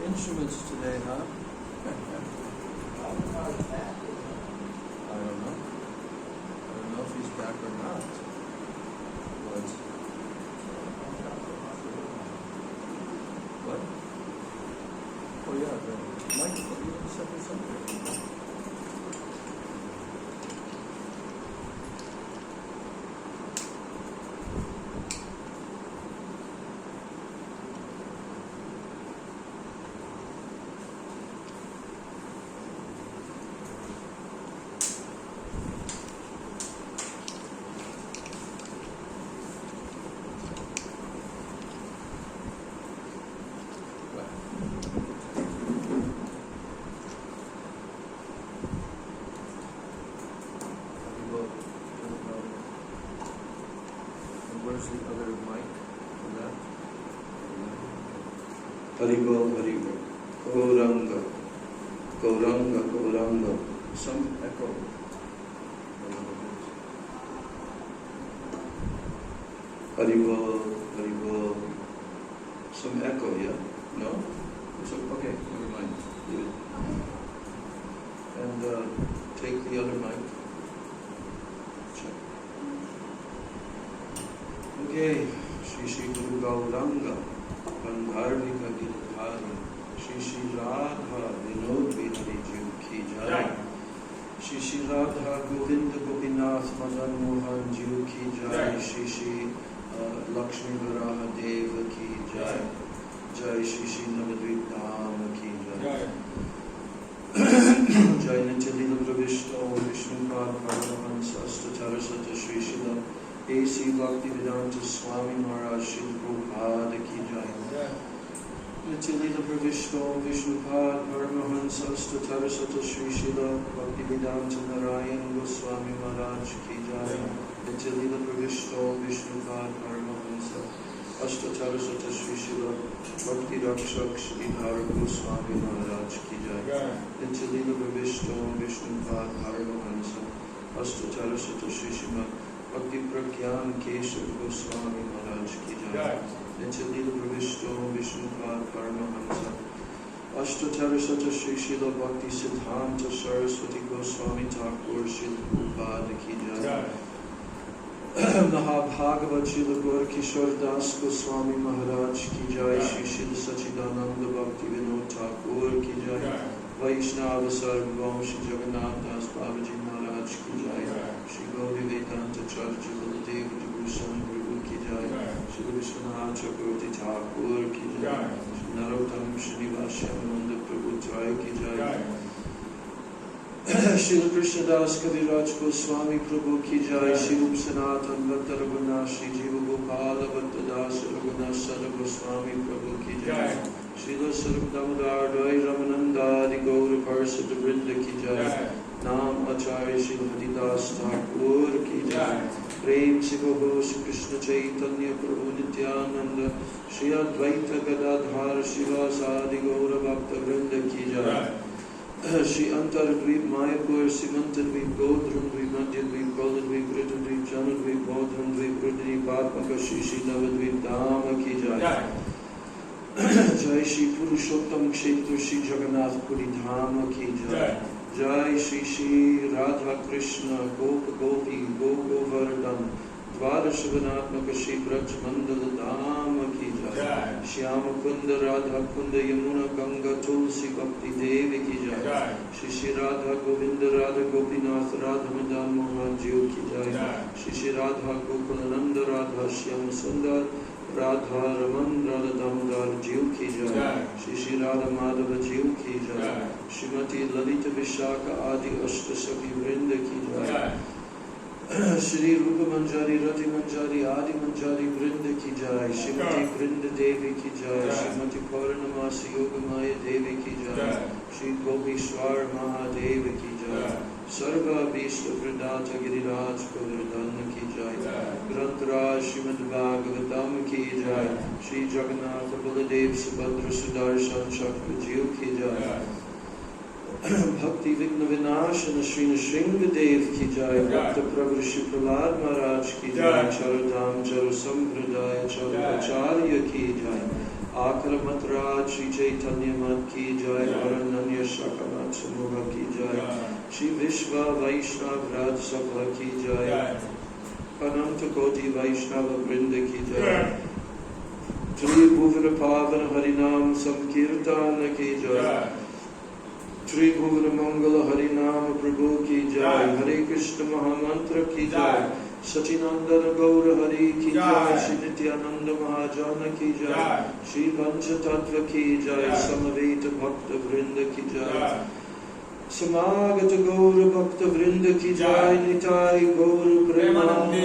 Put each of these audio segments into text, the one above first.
instruments today, huh? I don't know. I don't know if he's back or not. But what? Oh yeah, the microphone. You can set this up there. Where's the other mic for that? Haribol, Haribol. Gauranga. Gauranga, Gauranga. Some echo. Haribol, Haribol. Some echo, yeah? No? So, okay, never mind. Yeah. And take the other mic. Check. Okay. Shri Shri Guru Gauranga. Gandharvika Girdhari. Shri Shri Radha Vinodvi Hari Jiv Ki Jai. Shri Shri Radha Govinda Gopinath Madan Mohan Jiv Ki Jai. Shri Shri Lakshmi Varaha Deva Ki Jai. Jai Shri Shri Navadvip Dham Ki Jai. Jai Nityalila Pravishta Vishnupad Paramahansa Astatarasata Shri Shila A.C. Bhaktivedanta Swami Maharaj Shri Prabhupada Ki Jai. Nityalila Pravishta Vishnupad Paramahansa Astatarasata Shri Shila Bhaktivedanta Narayan Goswami Maharaj Ki Jai. Nityalila Pravishta Vishnupad Paramahansa Ashtatarasata Shri Shila Bhakti Rakshak Shri Dhara Goswami Maharaj Ki Jai. Nityalila Pravishta Vishnupad Paramahansa Ashtatarasata Shri Shila Bhakti Pragyan Keshav Goswami Maharaj Ki Jai. Nityalila Pravishta Vishnupad Paramahansa Ashtatarasata Shri Shila Bhakti Siddhanta Saraswati Goswami Thakur Shri Prabhupada Ki Jai. Mahabhagavat Srila Gaur Kishore Das Goswami Maharaj Ki Jai. Shri Srila Sachidananda Bhakti Vinod Thakur Ki Jai. Vaishnava Sarvabhaum Shri Jagannath Das Babaji Maharaj Ki Jai. Shri Gauri Vedanta Charja Baladev Jagushan Prabhu Ki Jai. Shri Vishwanath Chakravarti Thakur Ki Jai. Shri Narottam Srinivasyananda Prabhu Trai Ki Jai. Srila Krishna Das Kaviraj Goswami Prabhu Ki Jai. Shri Upsanathan Bhatta Raghunath Shri Jiva Gopala Bhatta Das Raghunath Sada Goswami Prabhu Ki Jai. Srila Sarup Damodar Dai Ramananda Adi Gaura Parsada Vrinda Ki Jai. Nam Acharya Srila Haridas Thakur Ki Jai. Prem Sivaho Shri Krishna Chaitanya Prabhu Nityananda Shri Advaita Gadadhar Shivasadi Gaura Bhakta Vrinda Ki Jai. Shri Antardvip Mayapur Simantardvip Godrundvip Madhyadvip Goladvip Ritadvip Janadvip Bodhrundvip Rudri Padmaka Shri Shri Navadvip Dhama Ki Jai. Jai Shri Purushottam Kshetra Shri Jagannath Puri Dhama Ki Jai. Jai Shri Shri Radha Krishna Gopa Gopi Gogo Vardhan Dvarashavanatmaka Shri Braj Mandala Dhama Ki Jai. Shyama Kunda Radha Kunda Yamuna Ganga Tulsi Bhakti Devi Ki Jai. Shri Shri Radha Govinda Radha Gopinath Radha Madan Mohan Jiv Ki Jai. Shri Shri Radha Gokulananda Radha Shyama Sundar Radha Raman Radha Damodar Jiv Ki Jai. Shri Shri Radha Madhava Jiv Ki Jai. Shrimati Lalita Vishaka Adi Ashta Sakhi Vrinda Ki Jai. Shri Rupa Manjari Rati Manjari Adi Manjari Vrinda Ki Jai. Shrimati Vrinda Devi Ki Jai. Shrimati Purnamasi Yogamaya Devi Ki Jai. Shri Gopishwar Mahadeva Ki Jai. Sarva Bhishta Pradata Giriraj Govardhana Ki Jai. Grantaraj Srimad Bhagavatam Ki Jai. Shri Jagannath Baladev Subhadra Sudarshan Chakra Jiv Ki Jai. Bhakti Vigna Vinashana Shri Nrsimha Dev Ki Jai. Bhakta Prabhu Shri Prahlad Maharaj Ki Jai. Charadham Charu Sampradaya Charupacharya Ki Jai. Akaramatrat Shri Chaitanya Mat Ki Jai, Varananya Shakamat Samuha Ki Jai, Shri Vishva Vaishnav Raj Sabha Ki Jai, Ananta Koti Vaishnava Vrinda Ki Jai, Tri Bhuvana Pavana Harinam Sankirtana Ki Jai, Tri Bhuvana Mangala Harinam Prabhu Ki Jai, Hare Krishna Mahamantra Ki Jai, Sacinandana Gaura Hari Ki Jai, Shri Nityananda Mahajana Ki Jai, Shri Pancha Tattva Ki Jai, Samaveta Bhakta Vrinda Ki Jai, Samagata Gaura Bhakta Vrinda Ki Jai, Nitai Gaura Premanande,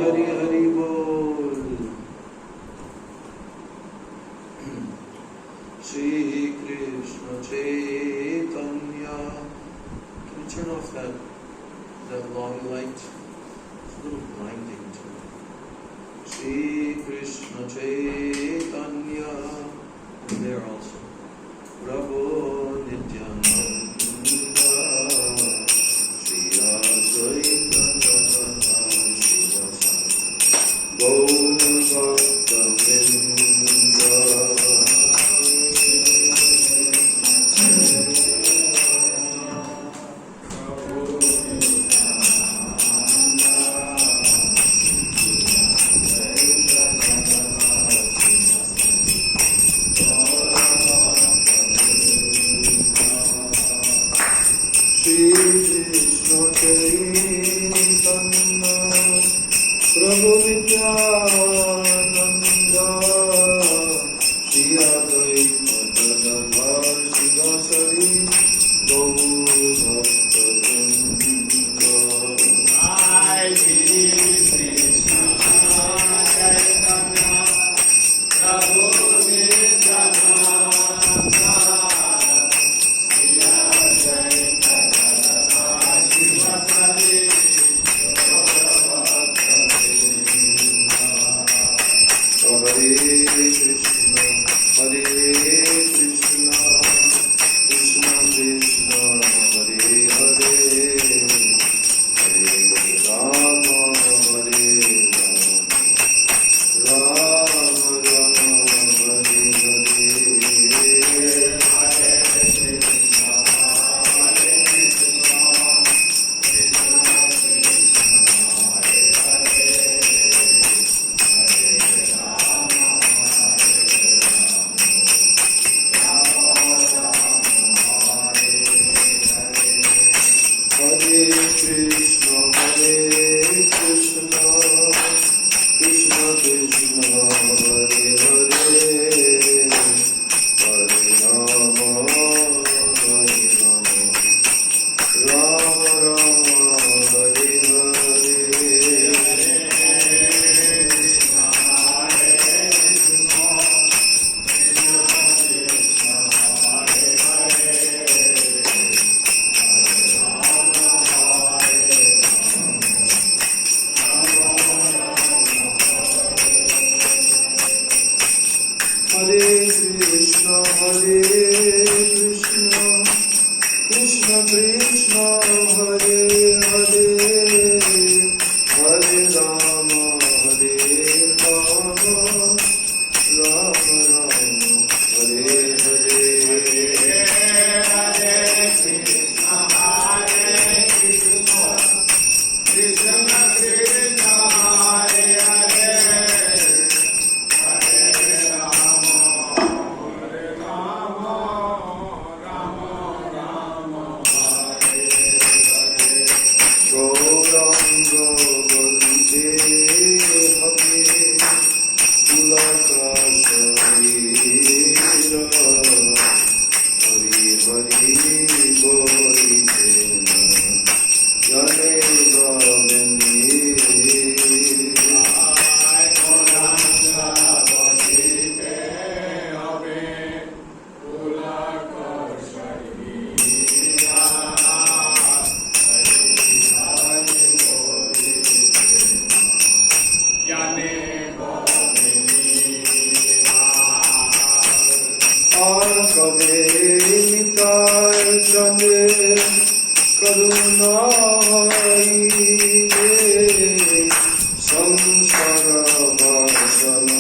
Hari Hari Bol. Shri Krishna Chaitanya. Can you turn off that long light? It's a little blinding to me. Shri Krishna Chaitanya. And there also. Prabhu Nityananda. Shri Advaita Gadadhara Shivasana. Gaura Bhakta Vrinda. Prabhu Nityananda, Shri Advaita Gadadhara Shivasari, Gaura Bhakta Vrinda. Jai Shri Krishna Chaitanya, Prabhu Nityananda, Shri Advaita Gadadhara Shivasari. Hare Krishna, Krishna Krishna, Hare Hare, Hare Rama, Hare Rama, Rama Rama, Hare Hare. Hare Krishna, Krishna Krishna, Hare Hare, Hare Rama, Hare Rama, Rama Rama, Hare Hare. Hare Krishna, Krishna Krishna, Hare Hare, Hare Rama, Hare Rama, Rama Rama, Hare Hare. Hare Krishna, Krishna Krishna, Hare Hare. Samsara Vasana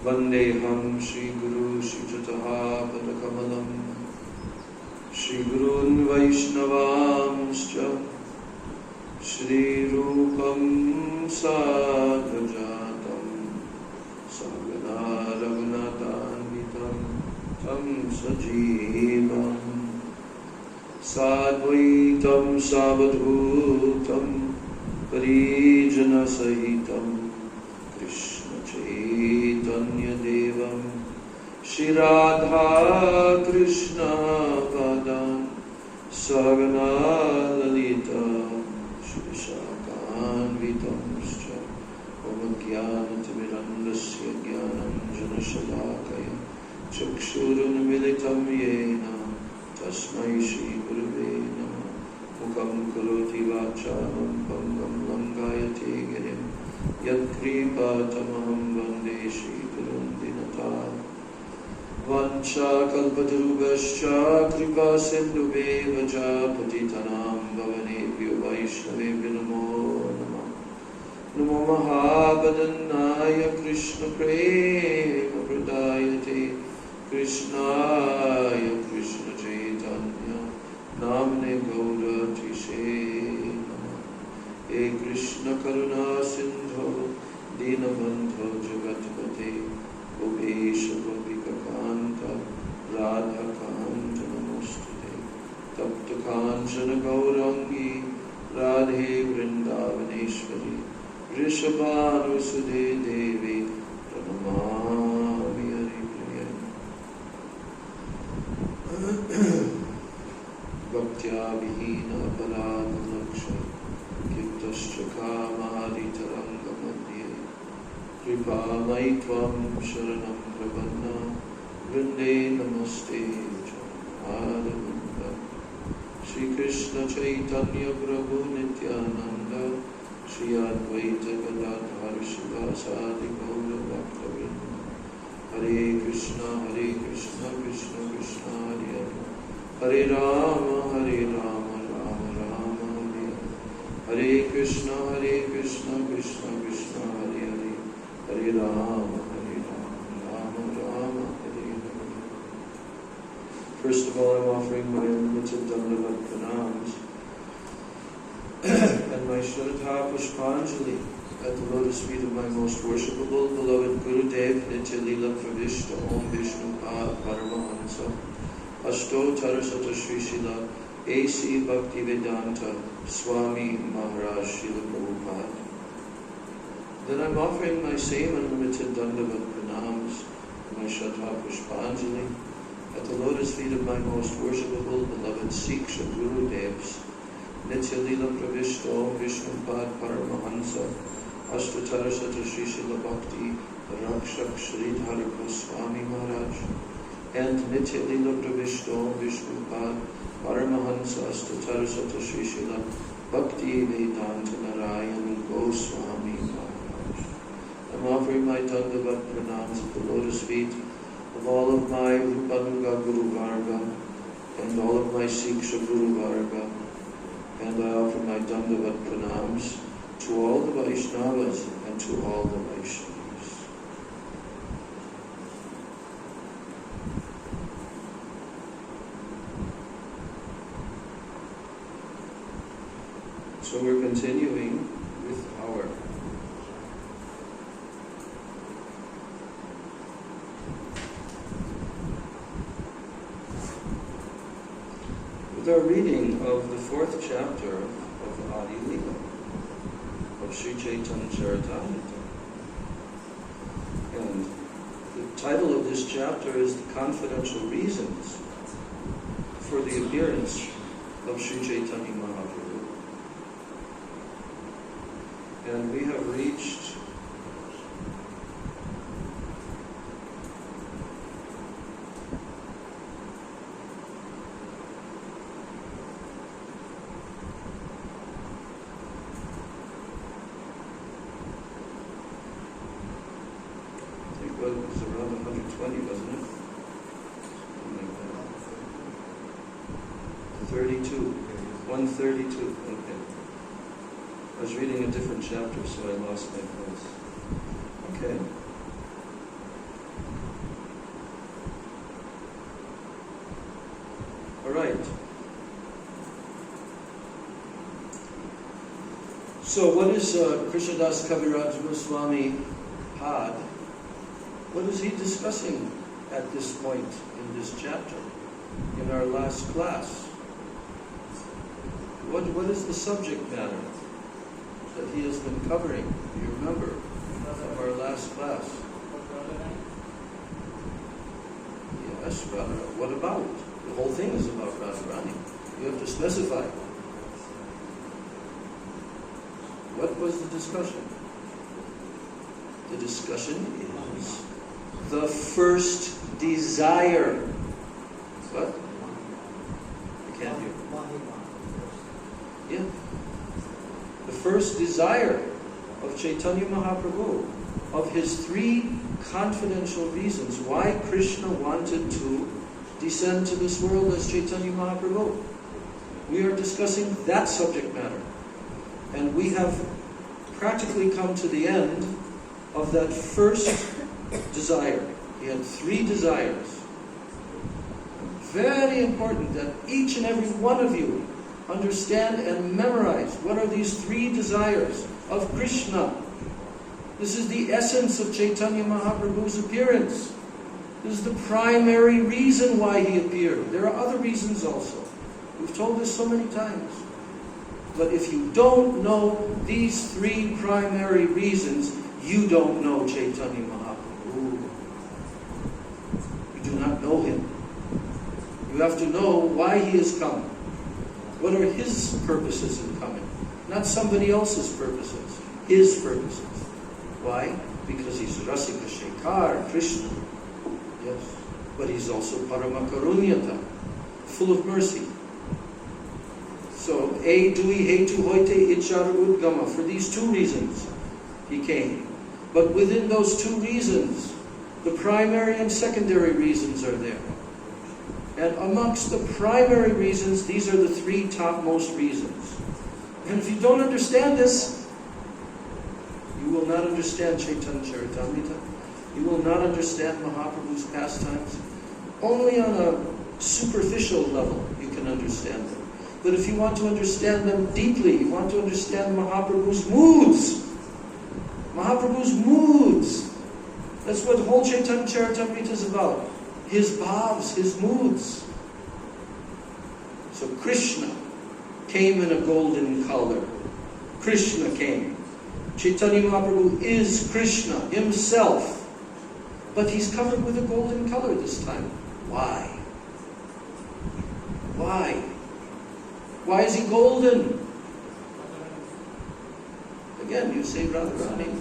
Vandeham Shri Guru Shri Jataha Padakamalam Shri Gurun Vaishnavamscha Shri Rupam Sadhajatam Sagana Raghunatanvitam Tam Sajivam Sadvaitam Savadhutam Parijana Sahitam Chaitanya Devam Shri Radha Krishna Padam Sagana Lalita Shri Shakanvitam Om Jnanatimirandasya Jnananjana Shalakaya Chakshurun Militam Yena Tasmai Shri Gurave Namah Mukam Karoti Vachanam Pangam Langayate Girim Yat Kripa Tamaham Vande Shri Gurun Dinata Vancha Kalpatarubhascha Kripa Sindhubheva Cha Patitanam Bhavanebhyo Vaishnavebhyo Namo Namah Namo Mahabhadanaya Krishna Prema Pradayate Krishnaya Krishna Chaitanya Namne Gaura Tishe He Krishna Karuna Sindho Dinabandho Jagatpate Gopesha Gopika Kanta Radha Kanta Namostute Tapta Kanchana Gaurangi Radhe Vrindavaneshwari Rishabhanusade Devi Pranamami Haripriya Bhaktya Vihina Parada Laksha Kirtashchaka Mahaditaranga Madhye Kripa Maitvam Sharanam Pravanna Vrinde Namaste Charadavanda Shri Krishna Chaitanya Prabhu Nityananda Shri Advaita Gauravacchari Gaura Bhaktavinda. Hare Krishna, Krishna Krishna, Hare Hare. Hare Rama, Rama Rama, Hare Hare. Hare Krishna, Krishna Krishna, Hare Hare. Hare Rama, Rama Rama, Hare Hare. First of all, I'm offering my unlimited Dandavat pranams and my Shraddha Pushpanjali at the lotus feet of my most worshipable, beloved Gurudev, Nitya Leela Pravishta Om Vishnu Pad Paramahansa Ashto Tarasata Sri Srila A.C. Bhaktivedanta Swami Maharaj Srila Prabhupada. Then I'm offering my same unlimited Dandavat pranams, my Shraddha Pushpanjali at the lotus feet of my most worshipable, beloved Siksha Gurudevs, Nitya Leela Pravishta Om Vishnu Pad Paramahansa Ashtatarasata Sri Srila Bhakti Rakshak Sridhara Goswami Maharaj, and Nitya Leela Pravishta Om Vishnu Pad Paramahansa Ashtatarasata Sri Srila Bhakti Vedanta Narayan Goswami Maharaj. I'm offering my Dandavat pranams at the lotus feet of all of my Rupanuga Guru Varga and all of my Siksha Guru Varga, and I offer my Dandavat pranams to all the Vaishnavas and to all the Vaishnavas. So we're continuing with our reading of the 4th chapter of Adi Leela of Sri Chaitanya Charitamrita. And the title of this chapter is The Confidential Reasons for the Appearance of Sri Chaitanya Mahaprabhu. And we have reached it was around 120, wasn't it? Something like that. 32. 132. Okay. I was reading a different chapter, so I lost my place. Okay. All right. So what is Krishnadas Kaviraj Goswami Pad? What is he discussing at this point in this chapter, in our last class? What is the subject matter that he has been covering? Do you remember from our last class? Yes, Radharani. What about? The whole thing is about Radharani. You have to specify. What was the discussion? The discussion is the first desire. What? I can't hear. Yeah. The first desire of Chaitanya Mahaprabhu, of his 3 confidential reasons why Krishna wanted to descend to this world as Chaitanya Mahaprabhu. We are discussing that subject matter. And we have practically come to the end of that first desire. He had 3 desires. Very important that each and every one of you understand and memorize what are these 3 desires of Krishna. This is the essence of Chaitanya Mahaprabhu's appearance. This is the primary reason why he appeared. There are other reasons also. We've told this so many times. But if you don't know these 3 primary reasons, you don't know Chaitanya Mahaprabhu. You do not know him. You have to know why he has come. What are his purposes in coming? Not somebody else's purposes. His purposes. Why? Because he's Rasika Shekhar, Krishna. Yes. But he's also Paramakarunyata, full of mercy. So, A dui hetu hoite ichara udgama. For these 2 reasons, he came. But within those two reasons, the primary and secondary reasons are there. And amongst the primary reasons, these are the three topmost reasons. And if you don't understand this, you will not understand Chaitanya Charitamrita. You will not understand Mahaprabhu's pastimes. Only on a superficial level you can understand them. But if you want to understand them deeply, you want to understand Mahaprabhu's moods. Mahaprabhu's moods. That's what whole Chaitanya Charitamrita is about. His bhavs, his moods. So Krishna came in a golden color. Krishna came. Chaitanya Mahaprabhu is Krishna himself. But he's covered with a golden color this time. Why? Why? Why is he golden? Again, you say Radharani.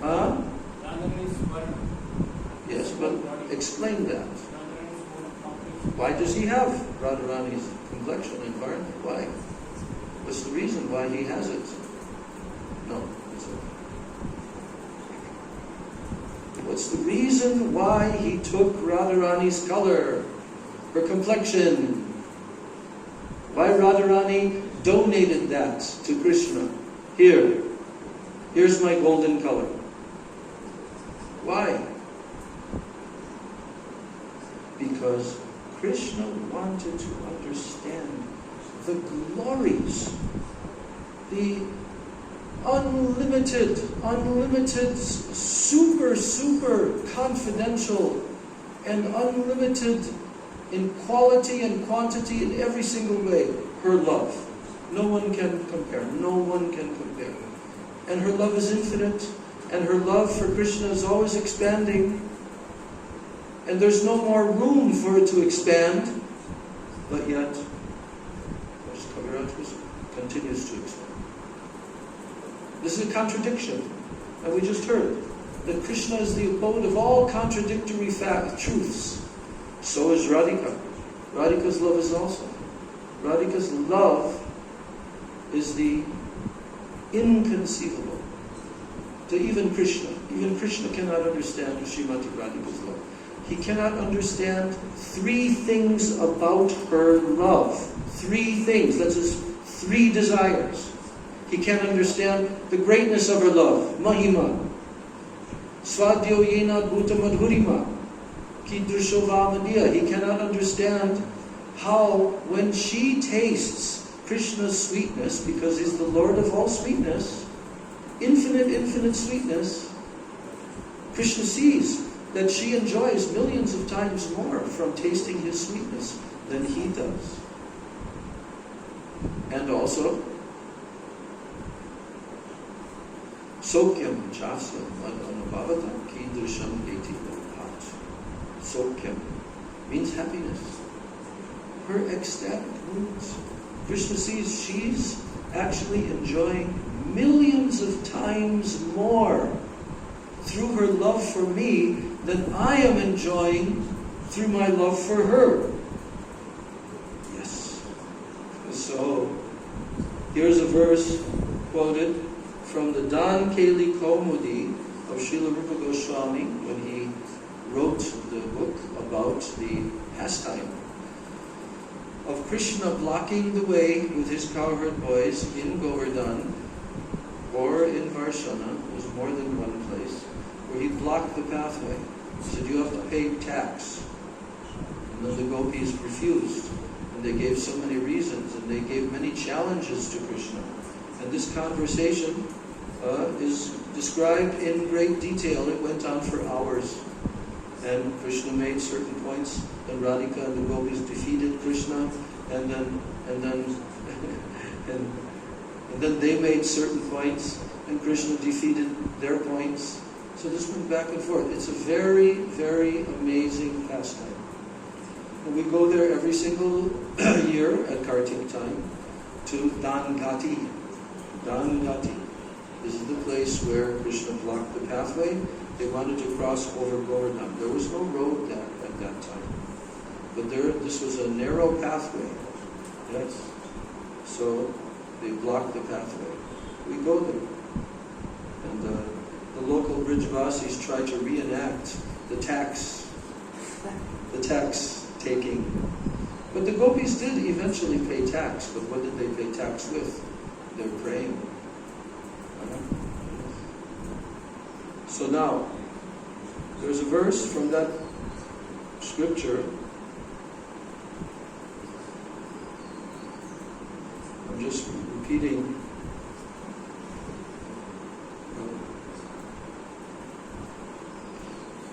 Huh? Yes, but explain that. Why does he have Radharani's complexion and environment? Why? What's the reason why he has it? No. What's the reason why he took Radharani's color, her complexion? Why Radharani donated that to Krishna? Here's my golden color. Why? Because Krishna wanted to understand the glories, the unlimited, super confidential and unlimited in quality and quantity in every single way, her love. No one can compare. No one can compare. And her love is infinite, and her love for Krishna is always expanding, and there's no more room for it to expand, but yet Kaviraj continues to expand. This is a contradiction, and we just heard that Krishna is the abode of all contradictory truths. So is Radhika. Radhika's love is also. Radhika's love is the inconceivable to even Krishna. Even Krishna cannot understand Srimati Radhika's love. He cannot understand three things about her love. Three things. That's his three desires. He can't understand the greatness of her love. Mahima. Swadyo yena bhuta madhurima. Kidrusho vamaniya. He cannot understand how when she tastes Krishna's sweetness, because he's the Lord of all sweetness, infinite sweetness, Krishna sees that she enjoys millions of times more from tasting his sweetness than he does. And also, Sokyam chasya madhanabhavata kidrisham eti bhat. Sokyam means happiness. Her ecstatic moods. Krishna sees she's actually enjoying millions of times more through her love for me than I am enjoying through my love for her. Yes. So, here's a verse quoted from the Dan Keli Kaumudi of Srila Rupa Goswami when he wrote the book about the pastime of Krishna blocking the way with his cowherd boys in Govardhan or in Varshana. There's more than one place where he blocked the pathway. He said, you have to pay tax. And then the gopis refused. And they gave so many reasons, and they gave many challenges to Krishna. And this conversation is described in great detail. It went on for hours. And Krishna made certain points, and Radhika and the gopis defeated Krishna, and then they made certain points, and Krishna defeated their points. So this went back and forth. It's a very, very amazing pastime. And we go there every single year at Kartik time to Dangati. Dangati. This is the place where Krishna blocked the pathway. They wanted to cross over Govardhan. There was no road at that time. But this was a narrow pathway. Yes. So they blocked the pathway. We go there. And the local simple Brijavasis try to reenact the tax taking. But the gopis did eventually pay tax, but what did they pay tax with? They're praying. So now, there's a verse from that scripture. I'm just repeating.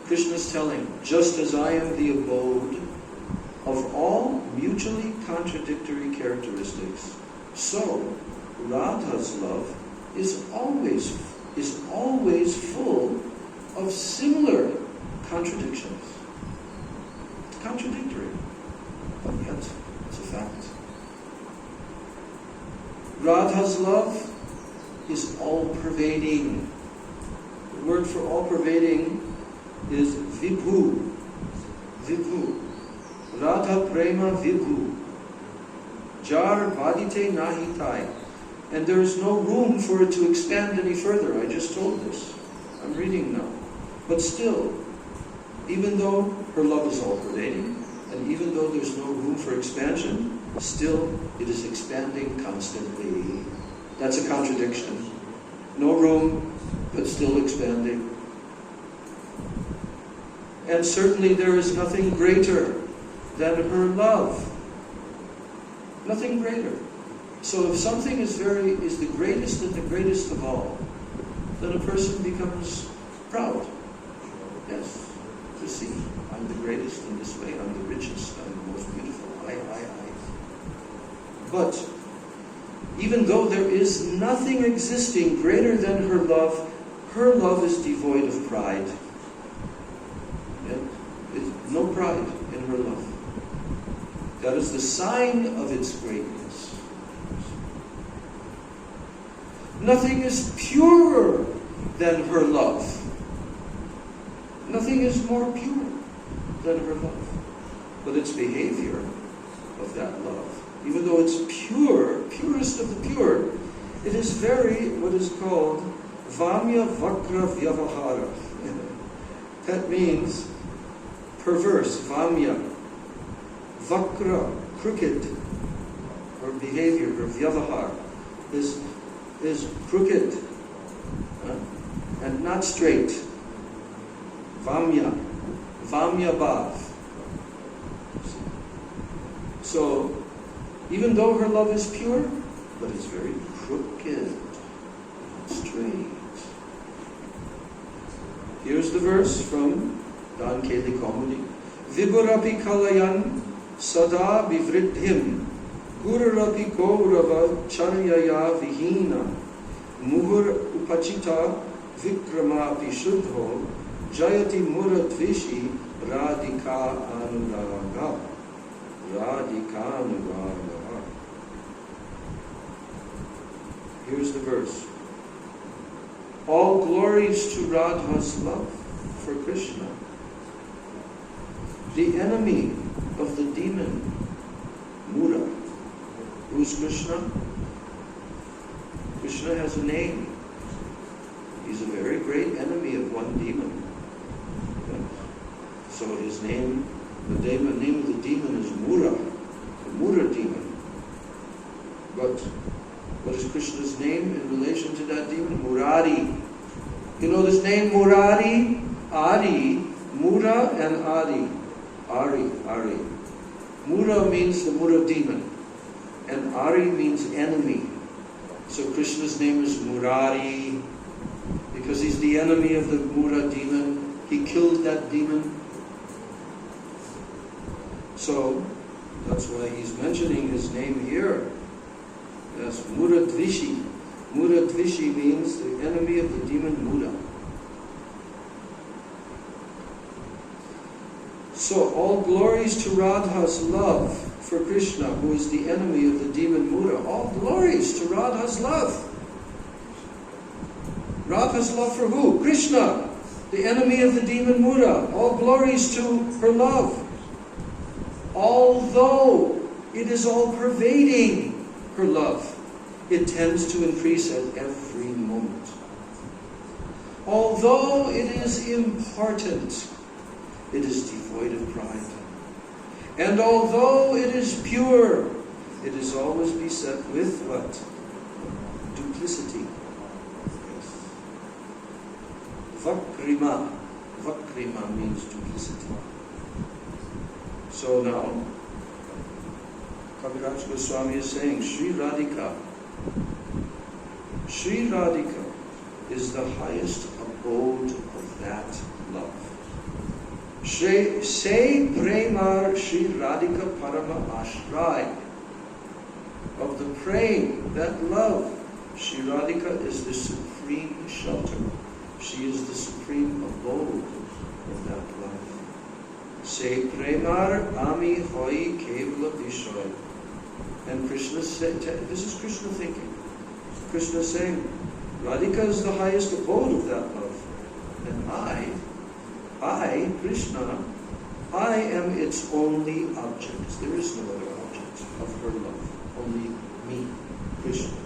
Krishna's telling, just as I am the abode of all mutually contradictory characteristics, so Radha's love is always full of similar contradictions. It's contradictory, but yet it's a fact. Radha's love is all-pervading. The word for all-pervading is vibhu. Vibhu. Radha prema vibhu. Jar vadite nahitai. And there is no room for it to expand any further. I just told this. I'm reading now. But still, even though her love is all-pervading, and even though there's no room for expansion, still it is expanding constantly. That's a contradiction. No room, but still expanding. And certainly there is nothing greater than her love. Nothing greater. So if something is the greatest and the greatest of all, then a person becomes proud. Yes. To see, I'm the greatest in this way, I'm the richest, I'm the most beautiful, I. But even though there is nothing existing greater than her love is devoid of pride. No pride in her love. That is the sign of its greatness. Nothing is purer than her love. Nothing is more pure than her love. But its behavior of that love, even though it's pure, purest of the pure, it is very, what is called, Vamya Vakra Vyavahara. That means perverse, Vamya. Vakra, crooked, her behavior, her Vyavahar, is crooked and not straight. Vamya Bhav. So, even though her love is pure, but it's very crooked, straight. Here's the verse from Dan Keli Kaumudi. Vibhurapi kalayan sada vivriddhim gururapi gaurava charyaya vihina muhur upachita vikramapi shuddho jayati muradvishi radhika anuraga. Here's the verse. All glories to Radha's love for Krishna. The enemy of the demon, Mura. Who's Krishna? Krishna has a name. He's a very great enemy of one demon. So his name, the name of the demon is Mura, the Mura demon. But what is Krishna's name in relation to that demon? Murari. You know this name, Murari? Ari, Mura and Ari. Ari. Mura means the Mura demon, and Ari means enemy. So Krishna's name is Murari, because he's the enemy of the Mura demon. He killed that demon. So, that's why he's mentioning his name here. Yes, Muradvishi. Muradvishi means the enemy of the demon Mura. So, all glories to Radha's love for Krishna, who is the enemy of the demon Mura. All glories to Radha's love. Radha's love for who? Krishna, the enemy of the demon Mura. All glories to her love. Although it is all-pervading, her love, it tends to increase at every moment. Although it is important, it is devoid of pride. And although it is pure, it is always beset with what? Duplicity. Yes. Vakrima. Vakrima means duplicity. So now, Kaviraj Goswami is saying, Sri Radhika is the highest abode of that love. Say Premar Sri Radhika Parama Ashray. Of the prem, that love, Sri Radhika is the supreme shelter. She is the supreme abode of that love. Say Premar Ami Hoi Kevala Vishoy. And Krishna said, this is Krishna thinking. Krishna is saying, Radhika is the highest abode of that love. And I, Krishna, I am its only object. There is no other object of her love. Only me, Krishna.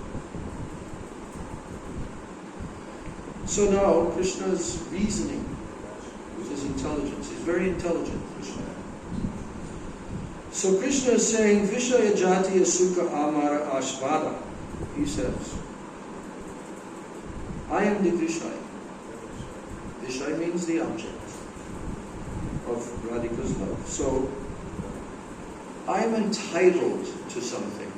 So now Krishna's reasoning with his intelligence. He's very intelligent, Krishna. So Krishna is saying, Vishaya Jatiya Sukha Amara Ashvada. He says, I am the Vishaya. Vishaya means the object of Radhika's love. So I am entitled to something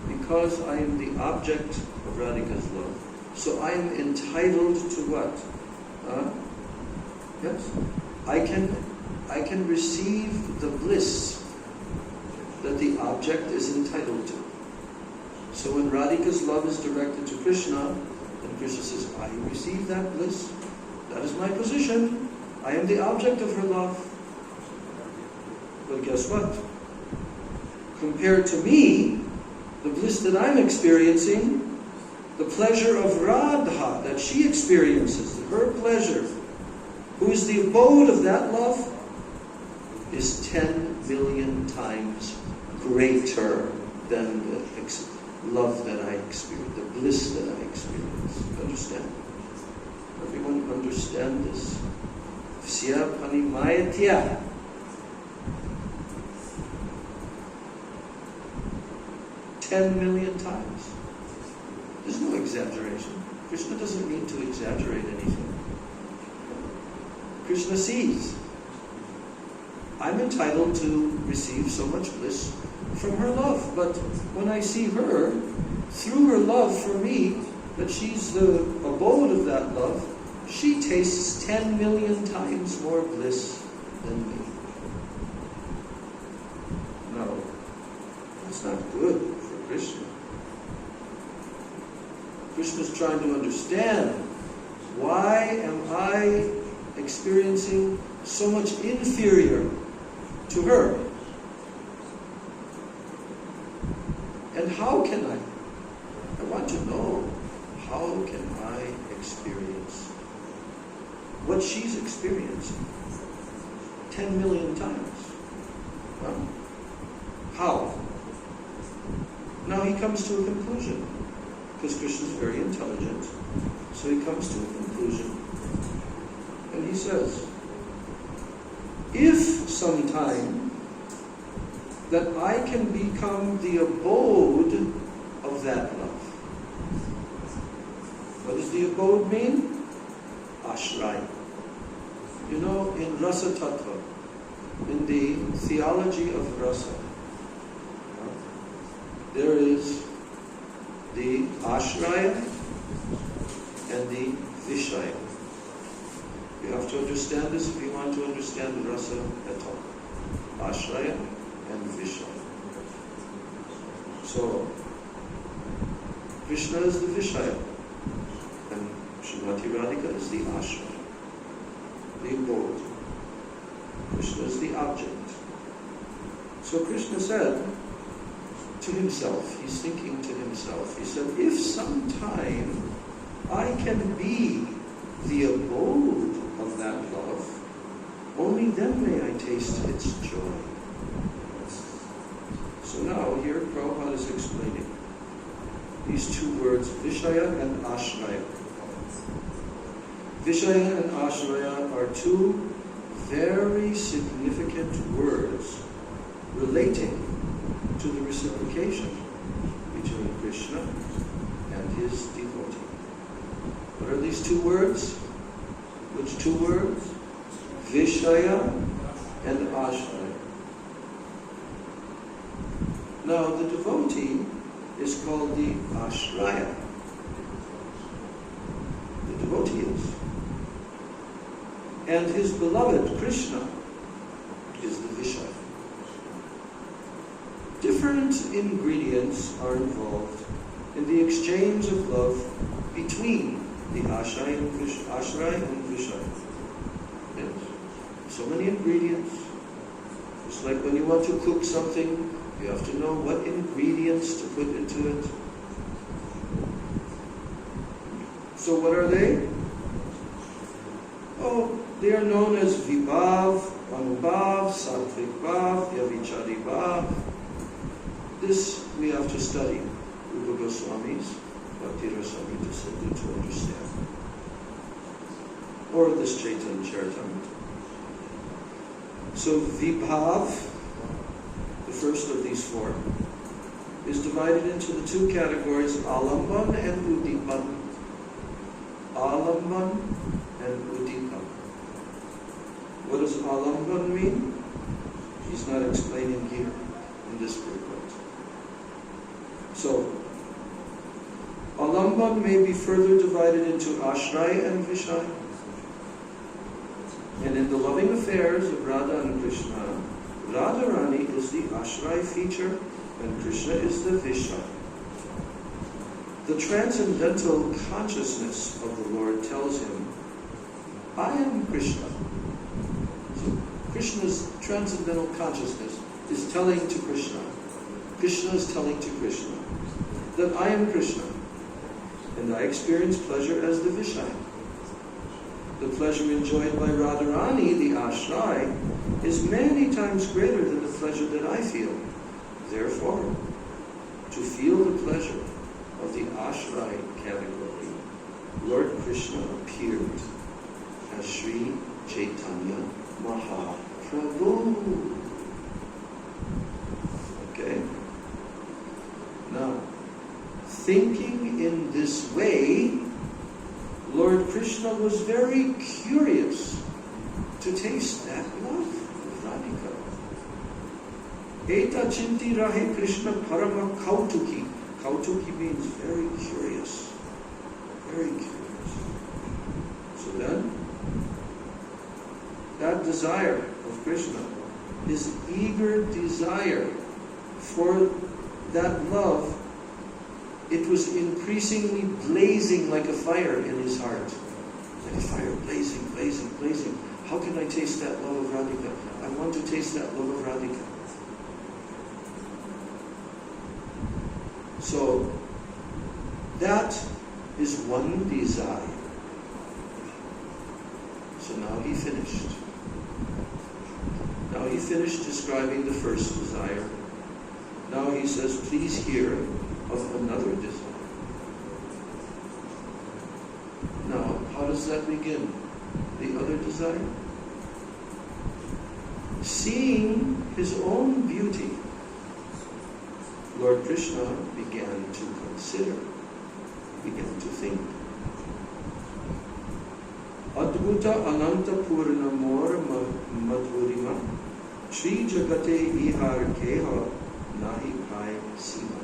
because I am the object of Radhika's love. So I am entitled to what? Yes? I can receive the bliss that the object is entitled to. So when Radhika's love is directed to Krishna, then Krishna says, I receive that bliss. That is my position. I am the object of her love. But guess what? Compared to me, the bliss that I'm experiencing, the pleasure of Radha that she experiences, her pleasure, who is the abode of that love, is 10 million times greater than the love that I experience, the bliss that I experience. Understand? Everyone understand this? Vsya panimayatya. 10 million times. There's no exaggeration. Krishna doesn't mean to exaggerate anything. Krishna sees. I'm entitled to receive so much bliss from her love. But when I see her, through her love for me, that she's the abode of that love, she tastes 10 million times more bliss than me. No, that's not good for Krishna. Krishna's trying to understand, why am I experiencing so much inferior to her? And how can I want to know, how can I experience what she's experiencing 10 million times? How? Now he comes to a conclusion, because Krishna is very intelligent. So he comes to a conclusion. And he says, if sometime that I can become the abode of that love. What does the abode mean? Ashray. You know, in Rasa Tattva, in the theology of Rasa, there is the Ashraya and the Vishaya. You have to understand this if you want to understand Rasa at all. Ashraya and Vishaya. So, Krishna is the Vishaya and Srimati Radhika is the Ashraya, the abode. Krishna is the object. So Krishna said to himself, he's thinking to himself, he said, if sometime I can be the abode of that love, only then may I taste its joy. So now here Prabhupada is explaining these two words, Vishaya and Ashraya. Vishaya and ashraya are two very significant words relating to the reciprocation between Krishna and his devotee. What are these two words? Which two words? Vishaya and ashraya. Now the devotee is called the ashraya. The devotee is. And his beloved Krishna is the Vishaya. Different ingredients are involved in the exchange of love between the ashraya and Vishaya. Yes. So many ingredients. It's like when you want to cook something, you have to know what ingredients to put into it. So what are they? Oh, they are known as Vibhav, Anubhav, Sattvic Bhav, Yavichari Bhav. This we have to study Rupa Goswami's Bhakti Rasamrita Sindhu to understand. Or this Chaitanya Charitamrita. So Vibhav, the first of these four, is divided into the two categories, Alamban and Udipan. Alamban and Udipan. What does Alamban mean? He's not explaining here in this purport. So, Alamban may be further divided into Ashraya and Vishaya. And in the loving affairs of Radha and Krishna, Radharani is the Ashraya feature and Krishna is the Vishaya. The transcendental consciousness of the Lord tells him, I am Krishna. So Krishna's transcendental consciousness is telling to Krishna, Krishna is telling to Krishna, that I am Krishna, and I experience pleasure as the Vishaya. The pleasure enjoyed by Radharani, the Ashraya, is many times greater than the pleasure that I feel. Therefore, to feel the pleasure of the Ashraya category, Lord Krishna appeared as Sri Chaitanya Mahaprabhu. Okay? Now, thinking in this way, Lord Krishna was very curious to taste that love of Radhika. Eta chinti rahe Krishna parama kautuki. Kautuki means very curious. Very curious. So then, that desire of Krishna, his eager desire for that love, it was increasingly blazing like a fire in his heart. Like a fire blazing, blazing, blazing. How can I taste that love of Radhika? I want to taste that love of Radhika. So, that is one desire. So now he finished. Now he finished describing the first desire. Now he says, please hear of another desire. Now, how does that begin? The other desire? Seeing his own beauty, Lord Krishna began to consider, began to think. Adbhuta ananta purna mora madhurima Shri jagate ihar keha nahi pai sima.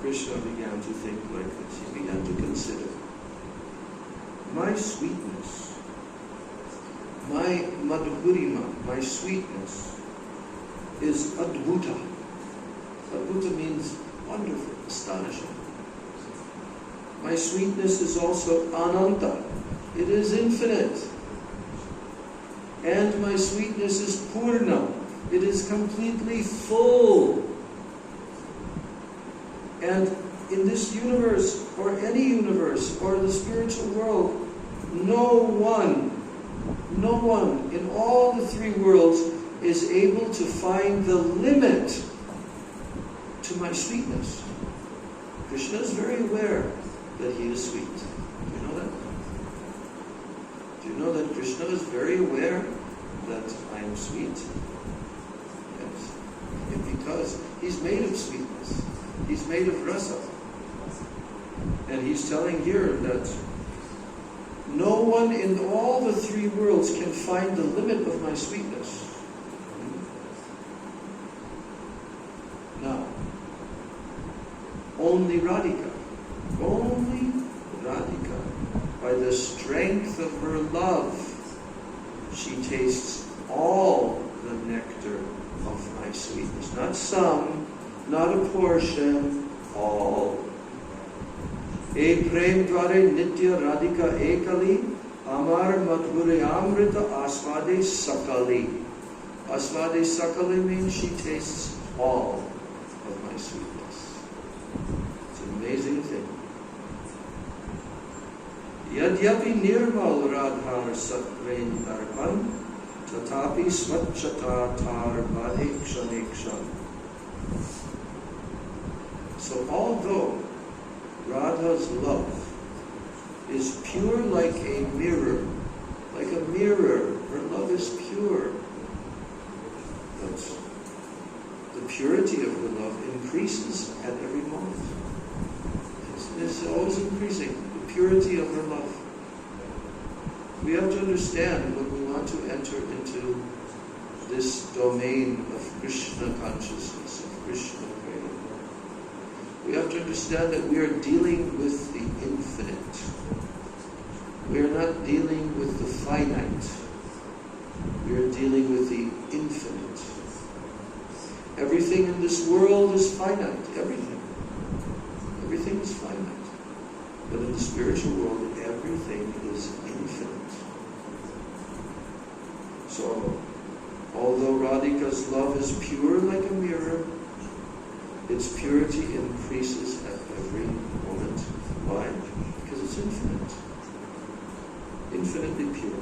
Krishna began to think like this. He began to consider. My sweetness, my madhurima, my sweetness is adbhuta. Adbhuta means wonderful, astonishing. My sweetness is also ananta. It is infinite. And my sweetness is purna. It is completely full. And in this universe, or any universe, or the spiritual world, no one in all the three worlds is able to find the limit to my sweetness. Krishna is very aware that he is sweet. Do you know that? Do you know that Krishna is very aware that I am sweet? Yes. And because he's made of sweetness. He's made of rasa. And he's telling here that no one in all the three worlds can find the limit of my sweetness. Now, only Radhika, by the strength of her love, she tastes all the nectar of my sweetness. Not some, not a portion, all. E prem dware nitya radhika ekali, amar madhure amrita asvade sakali. Asvade sakali means she tastes all of my sweetness. It's an amazing thing. Yadyapi nirmal radhar satrein darpan, tatapi svachata tar badhe kshanekshan. So although Radha's love is pure like a mirror, her love is pure. But the purity of her love increases at every moment. It's always increasing, the purity of her love. We have to understand when we want to enter into this domain of Krishna consciousness, of Krishna prema. We have to understand that we are dealing with the infinite. We are not dealing with the finite. We are dealing with the infinite. Everything in this world is finite. Everything. Everything is finite. But in the spiritual world, everything is infinite. So, although Radhika's love is pure like a mirror, its purity increases at every moment. Why? Because it's infinite. Infinitely pure.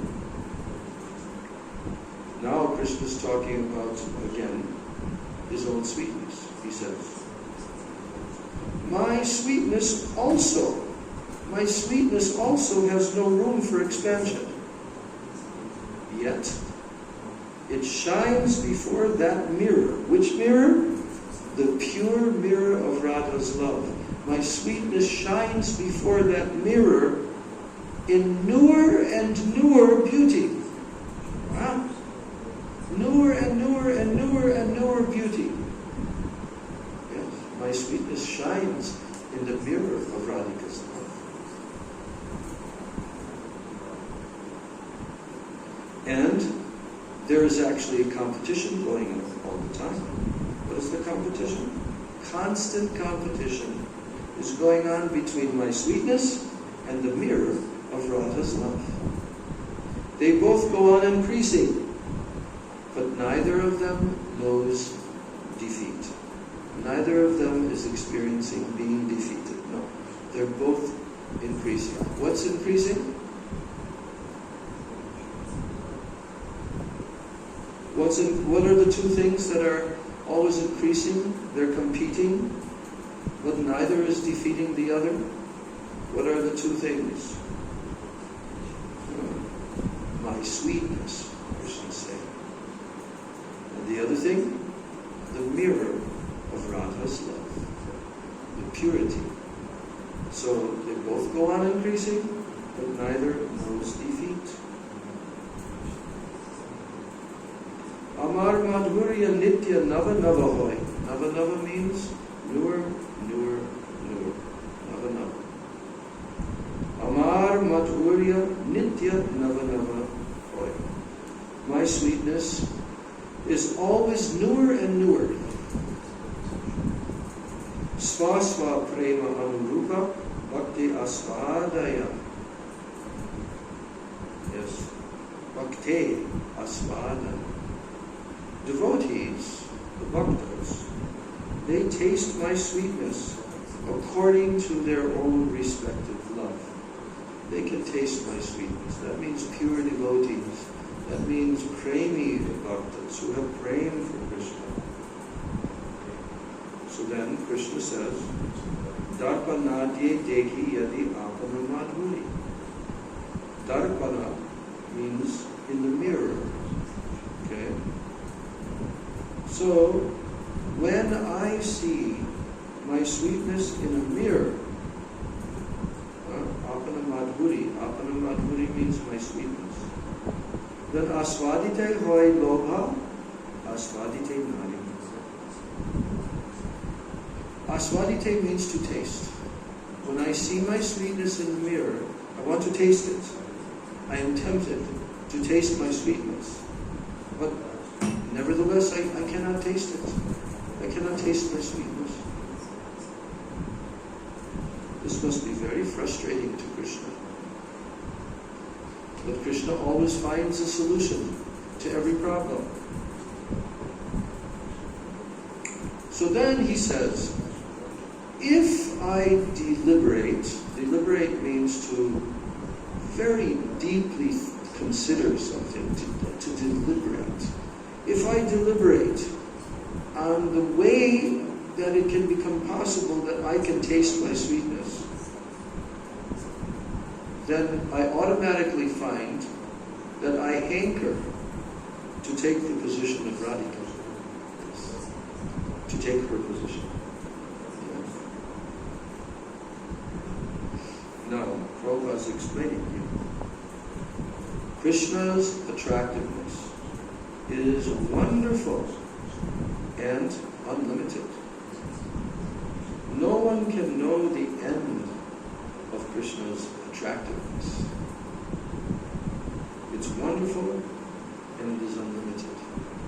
Now Krishna is talking about, again, his own sweetness. He says, my sweetness also has no room for expansion. Yet, it shines before that mirror. Which mirror? The pure mirror of Radha's love. My sweetness shines before that mirror in newer and newer beauty. Wow. Newer and newer and newer and newer beauty. Yes, my sweetness shines in the mirror of Radhika's love. And there is actually a competition going on all the time. What is the competition? Constant competition is going on between my sweetness and the mirror of Radha's love. They both go on increasing, but neither of them knows defeat. Neither of them is experiencing being defeated. No, they're both increasing. What's increasing? What are the two things that are always increasing? They're competing, but neither is defeating the other. What are the two things? My sweetness, Krishna saying. And the other thing, the mirror of Radha's love, the purity. So they both go on increasing, but neither knows defeat. Amar madhurya nitya nava nava hoy. Nava nava means newer, newer, newer. Nava nava. Amar madhurya nitya nava nava hoy. My sweetness is always newer and newer. Swasva prema anurupa bhakti asvadaya. Yes. Bhakti asvadaya. Devotees, the bhaktas, they taste my sweetness according to their own respective love. They can taste my sweetness. That means pure devotees. That means premi bhaktas who have prayed for Krishna. So then Krishna says, Darpanadye dekhi yadi apana madhuri. Darpana means in the mirror. Okay? So, when I see my sweetness in a mirror, apana madhuri means my sweetness, then aswadite hoy lobha, aswadite nari. Aswadite means to taste. When I see my sweetness in the mirror, I want to taste it. I am tempted to taste my sweetness. But nevertheless, I cannot taste it. I cannot taste my sweetness. This must be very frustrating to Krishna. But Krishna always finds a solution to every problem. So then he says, if I deliberate means to very deeply consider something, to deliberate. If I deliberate on the way that it can become possible that I can taste my sweetness, then I automatically find that I hanker to take the position of Radhika, to take her position. Now, Prabhupada is explaining here. Krishna's attractiveness is wonderful and unlimited. No one can know the end of Krishna's attractiveness. It's wonderful and it is unlimited.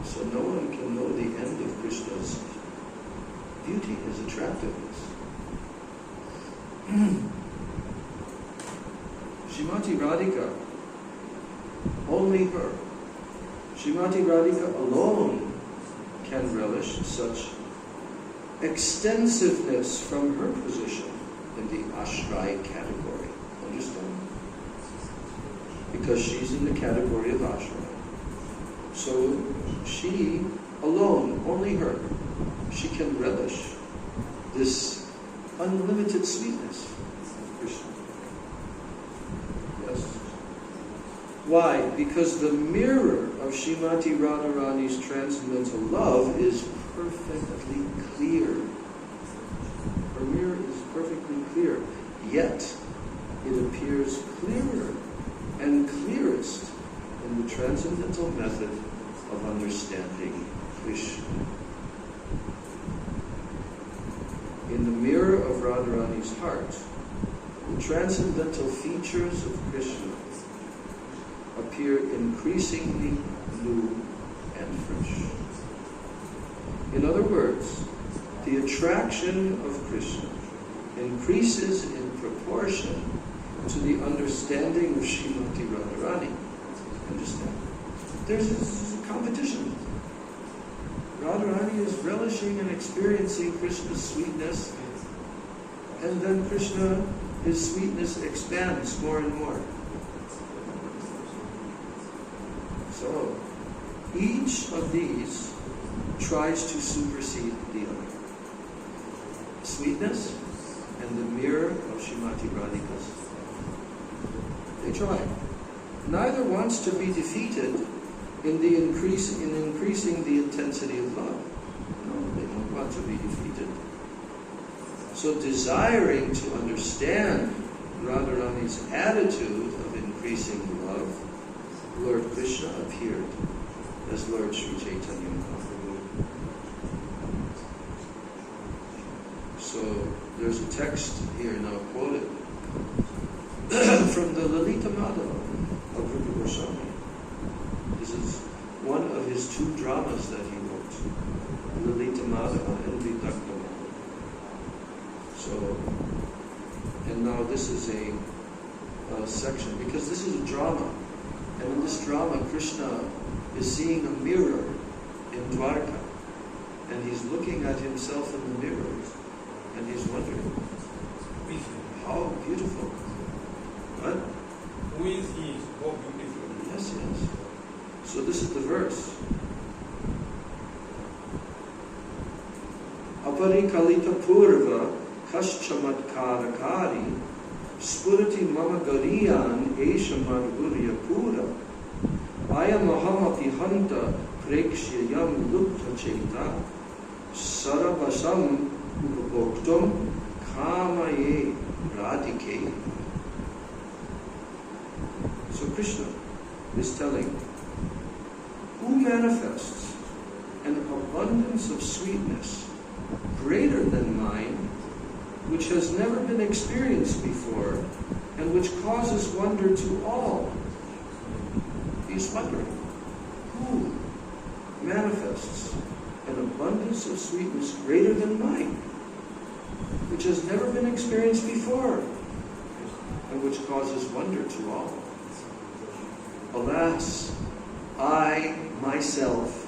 So no one can know the end of Krishna's beauty, his attractiveness. Srimati Radhika, only her, Srimati Radhika alone can relish such extensiveness from her position in the ashray category. Understand? Because she's in the category of ashray. So she alone, only her, she can relish this unlimited sweetness of Krishna. Yes. Why? Because the mirror of Srimati Radharani's transcendental love is perfectly clear. Her mirror is perfectly clear. Yet, it appears clearer and clearest in the transcendental method of understanding Krishna. In the mirror of Radharani's heart, the transcendental features of Krishna appear increasingly new and fresh. In other words, the attraction of Krishna increases in proportion to the understanding of Srimati Radharani. Understand? There's a competition. Radharani is relishing and experiencing Krishna's sweetness, and then Krishna, his sweetness expands more and more. So, each of these tries to supersede the other. Sweetness and the mirror of Srimati Radhika's. They try. Neither wants to be defeated in increasing the intensity of love. No, they don't want to be defeated. So desiring to understand Radharani's attitude of increasing love, Lord Krishna appeared as Lord Sri Chaitanya Mahaprabhu. So there's a text here now quoted from the Lalita Madhava of Rupa Goswami. This is one of his two dramas that he wrote, Lalita Madhava and Vidakta Madhava. So, and now this is a section, because this is a drama, and in this drama Krishna is seeing a mirror in Dwarka, and he's looking at himself in the mirror, and he's wondering, how beautiful. What? Who is he? How beautiful. Yes, yes. So this is the verse. Apari kalita purva kaschamatkara spurati mama gariyan esha madhurya pura ayam ahamapi hanta prekshyayam lupta cheta sarabasam upabhoktum kamaye radhike. So Krishna is telling, who manifests an abundance of sweetness greater than mine, which has never been experienced before, and which causes wonder to all. He's wondering, who manifests an abundance of sweetness greater than mine, which has never been experienced before, and which causes wonder to all. Alas, I myself,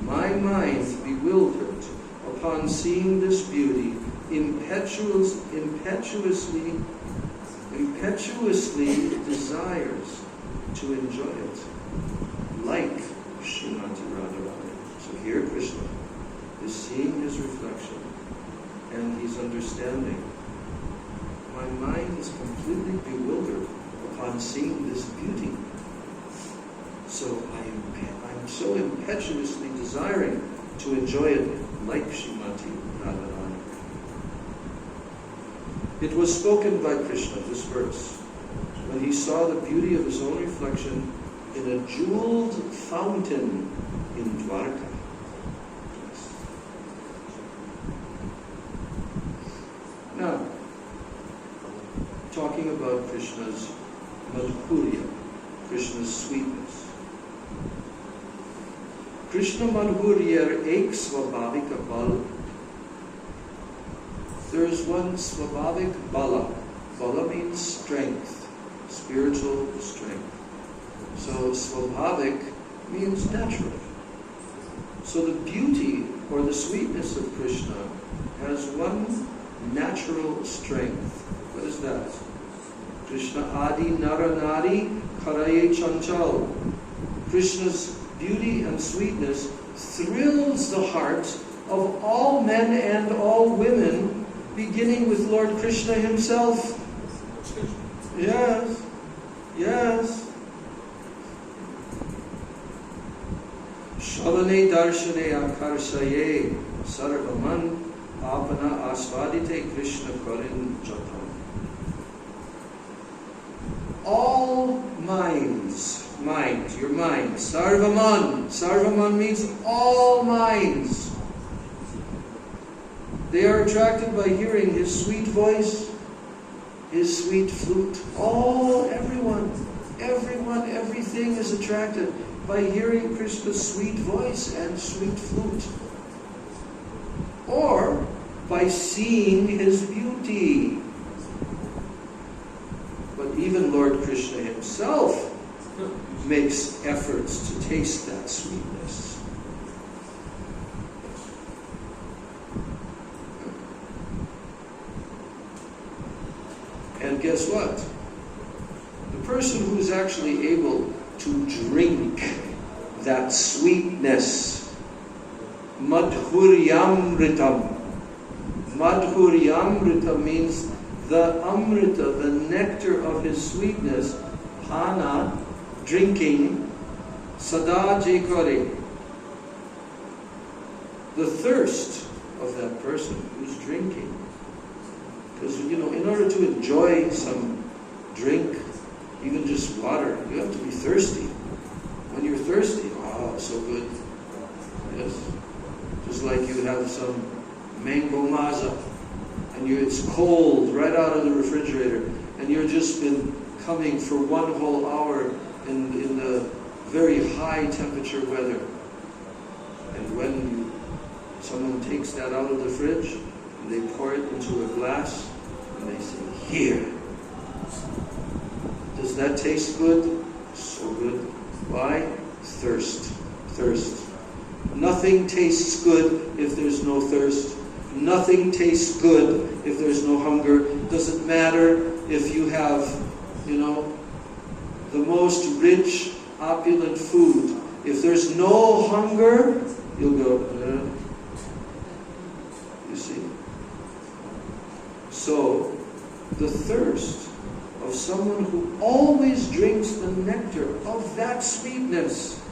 my mind bewildered upon seeing this beauty, impetuously desires to enjoy it, like Srimati Radharani. So here Krishna is seeing his reflection, and he's understanding, my mind is completely bewildered upon seeing this beauty. So I'm so impetuously desiring to enjoy it like Srimati Radharani. It was spoken by Krishna, this verse, when he saw the beauty of his own reflection in a jeweled fountain in Dwarka. Now, talking about Krishna's madhurya, Krishna's sweetness. Krishna madhurya ek svabhavika bal. There is one svabhavik bala. Bala means strength, spiritual strength. So svabhavik means natural. So the beauty or the sweetness of Krishna has one natural strength. What is that? Krishna adi nara nari karaye chanchal. Krishna's beauty and sweetness thrills the heart of all men and all women, beginning with Lord Krishna himself. Yes, yes. Shalane darshane akarsaye sarvaman apana asvadite Krishna karin jatam. All minds, mind, your mind, sarvaman. Sarvaman means all minds. They are attracted by hearing his sweet voice, his sweet flute. Everyone, everything is attracted by hearing Krishna's sweet voice and sweet flute. Or by seeing his beauty. But even Lord Krishna himself makes efforts to taste that sweetness. And guess what? The person who's actually able to drink that sweetness, madhuryamritam. Madhuryamrita means the amrita, the nectar of his sweetness, pana, drinking, sada jekare. The thirst of that person who's drinking. Because, in order to enjoy some drink, even just water, you have to be thirsty. When you're thirsty, so good. Yes. Just like you have some mango maza, and it's cold right out of the refrigerator, and you've just been coming for one whole hour in the very high temperature weather. And when someone takes that out of the fridge, and they pour it into a glass, and they say, here. Does that taste good? So good. Why? Thirst. Thirst. Nothing tastes good if there's no thirst. Nothing tastes good if there's no hunger. Doesn't matter if you have, the most rich, opulent food. If there's no hunger, you'll go, You see? So, the thirst of someone who always drinks the nectar of that sweetness,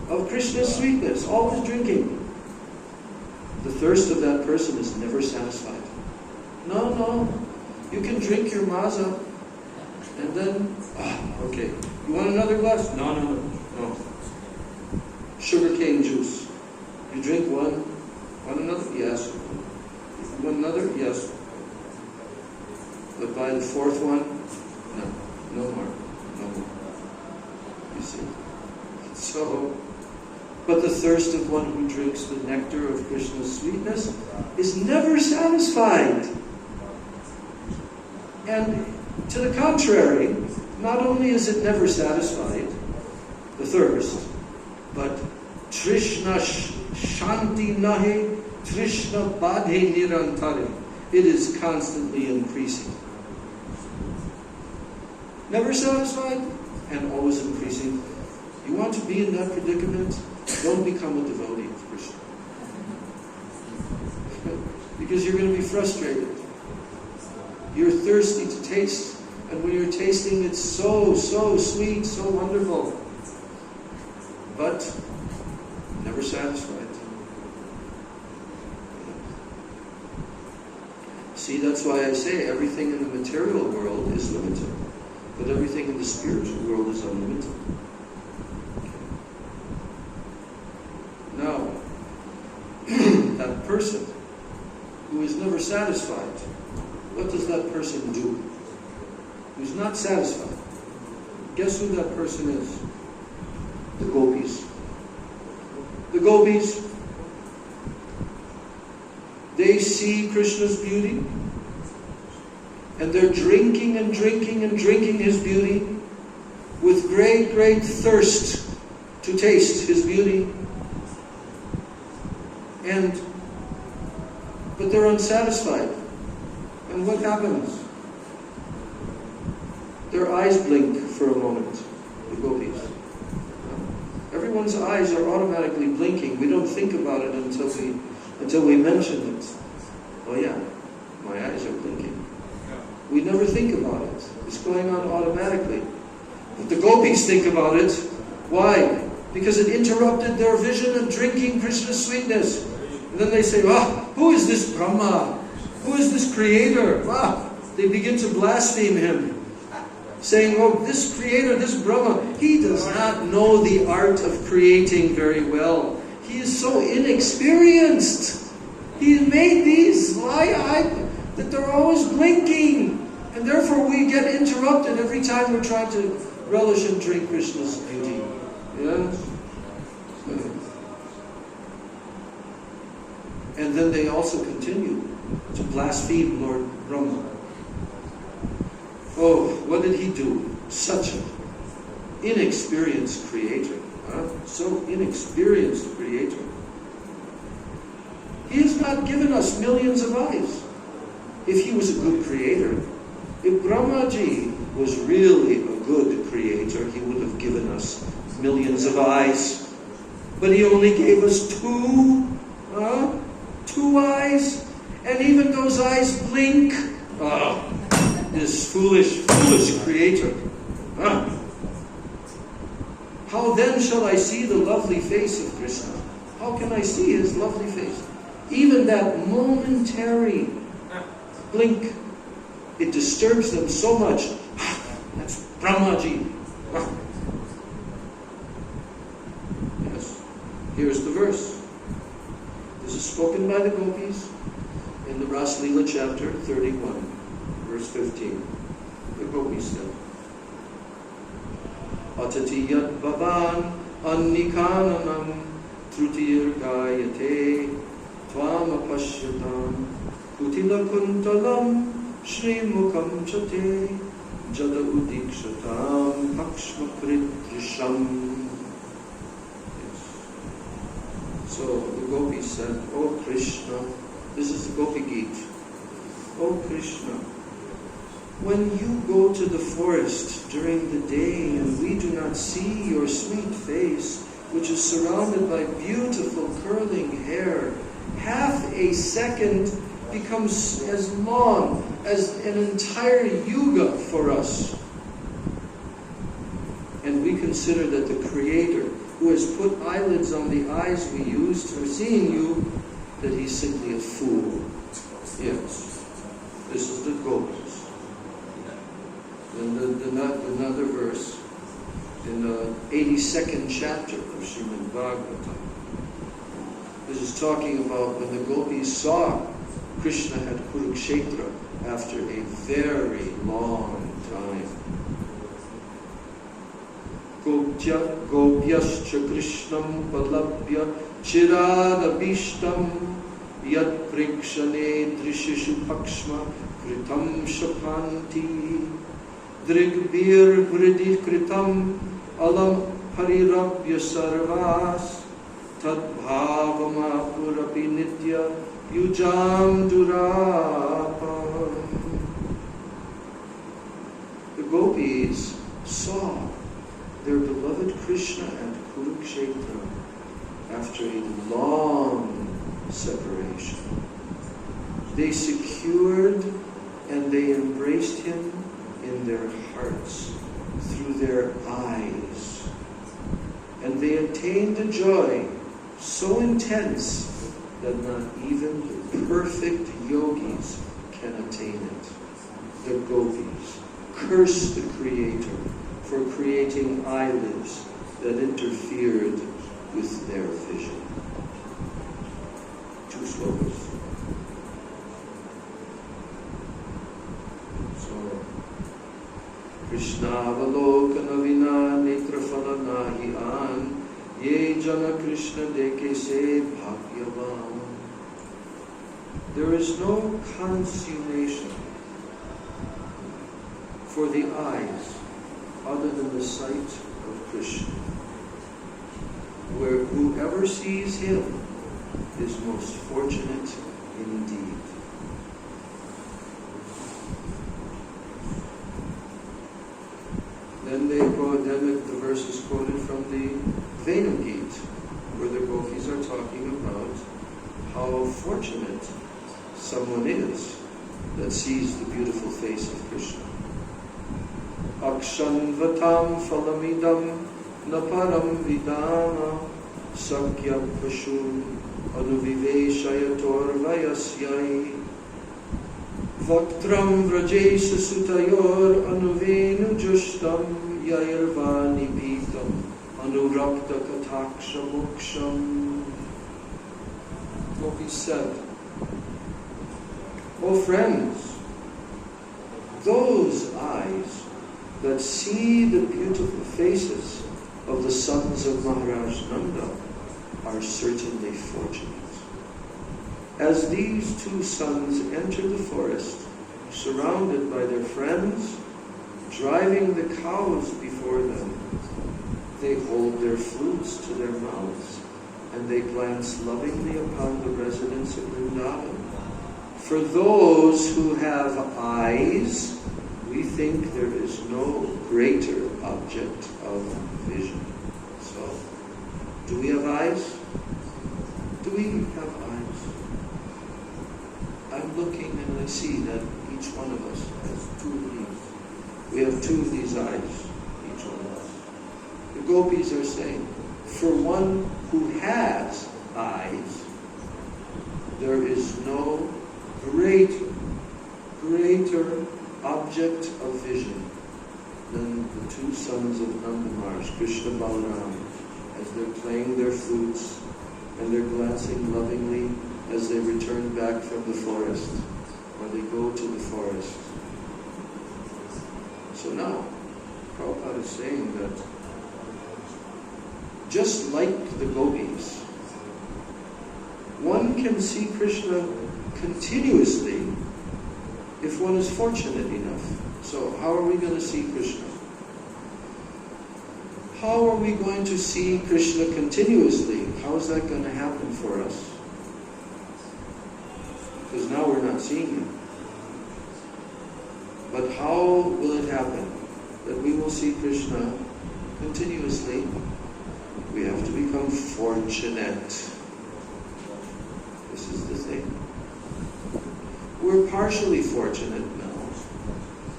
of Krishna's sweetness, always drinking, the thirst of that person is never satisfied. No. You can drink your maza, and then, okay. You want another glass? No. Sugarcane juice. You drink one another? Yes. One another? Yes. But by the fourth one, no more. You see? So, but the thirst of one who drinks the nectar of Krishna's sweetness is never satisfied. And to the contrary, not only is it never satisfied, the thirst, but Trishna Shanti Nahe, Trishna Badhe Nirantare. It is constantly increasing. Never satisfied and always increasing. You want to be in that predicament? Don't become a devotee of Krishna. Because you're going to be frustrated. You're thirsty to taste. And when you're tasting, it's so sweet, so wonderful. But never satisfied. See, that's why I say everything in the material world is limited. But everything in the spiritual world is unlimited. Now, that person who is never satisfied, what does that person do? Who's not satisfied? Guess who that person is? The gopis. The gopis, they see Krishna's beauty, and they're drinking and drinking and drinking His beauty with great thirst to taste His beauty. But they're unsatisfied. And what happens? Their eyes blink for a moment, the gopis. Everyone's eyes are automatically blinking. We don't think about it until we mention it. Oh yeah, my eyes are blinking. We never think about it. It's going on automatically. But the gopis think about it. Why? Because it interrupted their vision of drinking Krishna's sweetness. And then they say, who is this Brahma? Who is this creator? They begin to blaspheme him. Saying, this creator, this Brahma, he does not know the art of creating very well. He is so inexperienced. He made these that they're always blinking. And therefore we get interrupted every time we're trying to relish and drink Krishna's beauty. Yes? And then they also continue to blaspheme Lord Brahma. What did he do? Such an inexperienced creator. So inexperienced creator. He has not given us millions of eyes. If he was a good creator, if Brahmaji was really a good creator, he would have given us millions of eyes. But he only gave us two eyes, and even those eyes blink. This foolish creator. How then shall I see the lovely face of Krishna? How can I see his lovely face? Even that momentary blink, it disturbs them so much. That's Brahmaji. Yes. Here's the verse. This is spoken by the gopis in the Ras Leela chapter 31. Verse 15, the gopis said, Atatiyat bhavan annikananam trutir gayate tvam apashyatam kutila kuntalam shrimukam chate jada udikshatam pakshma prisham. Yes. So the gopis said, Oh Krishna, this is the Gopi Geet. Oh Krishna, when you go to the forest during the day and we do not see your sweet face, which is surrounded by beautiful curling hair, half a second becomes as long as an entire yuga for us. And we consider that the Creator, who has put eyelids on the eyes we use for seeing you, that he's simply a fool. Yes. This is the gopis. And another verse in the 82nd chapter of Srimad Bhagavatam. This is talking about when the gopis saw Krishna at Kurukshetra after a very long time. Gopyascha Krishnam palabhya chiragabhishtam yat prikshane drishishu pakshma kritam shapanti drigbir vriddhi kritam alam harirabhya sarvas tad bhavamapurapi nitya yujam durapam. The gopis saw their beloved Krishna at Kurukshetra after a long separation. They secured and they embraced him in their hearts through their eyes. And they attained a joy so intense that not even the perfect yogis can attain it. The gopis cursed the Creator for creating eyelids that interfered with their vision. 2 slokas. So, Krishna avalokana vina netrafala nahi an ye jana Krishna deke se bhagyavan. There is no consummation for the eyes other than the sight of Krishna, where whoever sees him is most fortunate indeed. Then the verse is quoted from the Venam Gita, where the gopis are talking about how fortunate someone is that sees the beautiful face of Krishna. Akshanvatam phalamidam naparam vidana sakya pashun anuviveshayator vayasyai vaktram vrajesa sutayor anuvenu jushtam yairvani bhitam anurakta kataksha moksham. Gopi said, O friends, those eyes that see the beautiful faces of the sons of Maharaj Nanda are certainly fortunate. As these 2 sons enter the forest, surrounded by their friends, driving the cows before them, they hold their flutes to their mouths, and they glance lovingly upon the residents of Vrindavan. For those who have eyes, we think there is no greater object of vision. So, do we have eyes? Do we have eyes? I'm looking and I see that each one of us has 2 of these. We have 2 of these eyes, each one of us. The gopis are saying, for one who has eyes, there is no greater object of vision than the 2 sons of Nanda Maharaj, Krishna Balaram, as they're playing their flutes and they're glancing lovingly as they return back from the forest, or they go to the forest. So now, Prabhupada is saying that just like the gopis, one can see Krishna continuously if one is fortunate enough. So how are we going to see Krishna? How are we going to see Krishna continuously? How is that going to happen for us? Because now we're not seeing him. But how will it happen that we will see Krishna continuously? We have to become fortunate. This is the thing. We're partially fortunate now,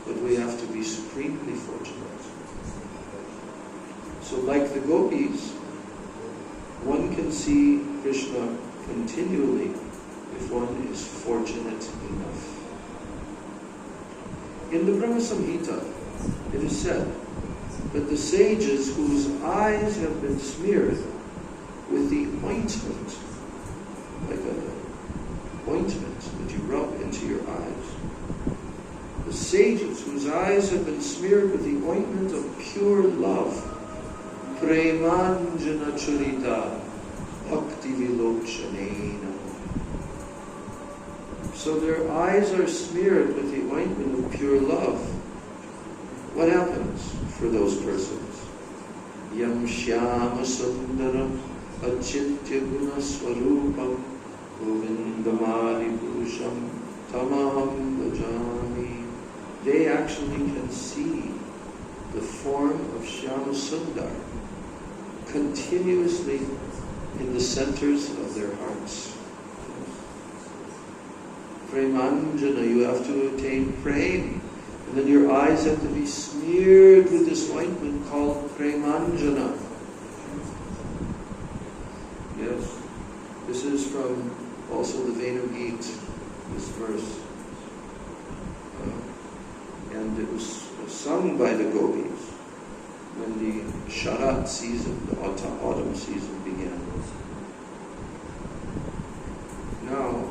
but we have to be supremely fortunate. So like the gopis, one can see Krishna continually if one is fortunate enough. In the Brahma Samhita, it is said that the sages whose eyes have been smeared with the ointment, like an ointment that you rub into your eyes, the sages whose eyes have been smeared with the ointment of pure love, Premanjana Charita Bhakti Vilochanena. So their eyes are smeared with the ointment of pure love. What happens for those persons? Yam Shyama Sundaram Achintya Guna Swarupam Govindamari Purusham Tamaham Bhajami. They actually can see the form of Shyama Sundar continuously in the centers of their hearts. Premanjana, you have to attain prem. And then your eyes have to be smeared with this ointment called Premanjana. Yes. This is from also the Venu Gita, this verse. And it was sung by the gopis when the Sharat season, the autumn season began. Now,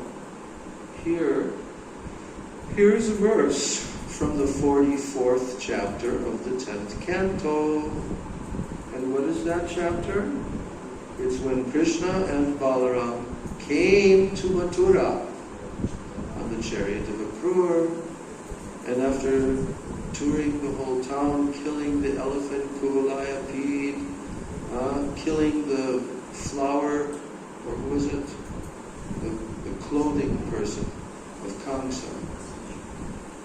here's a verse from the 44th chapter of the 10th canto. And what is that chapter? It's when Krishna and Balaram came to Mathura on the chariot of Akrur, and after touring the whole town, killing the elephant Kuvalayapid, killing the flower, or who was it? The clothing person of Kamsa,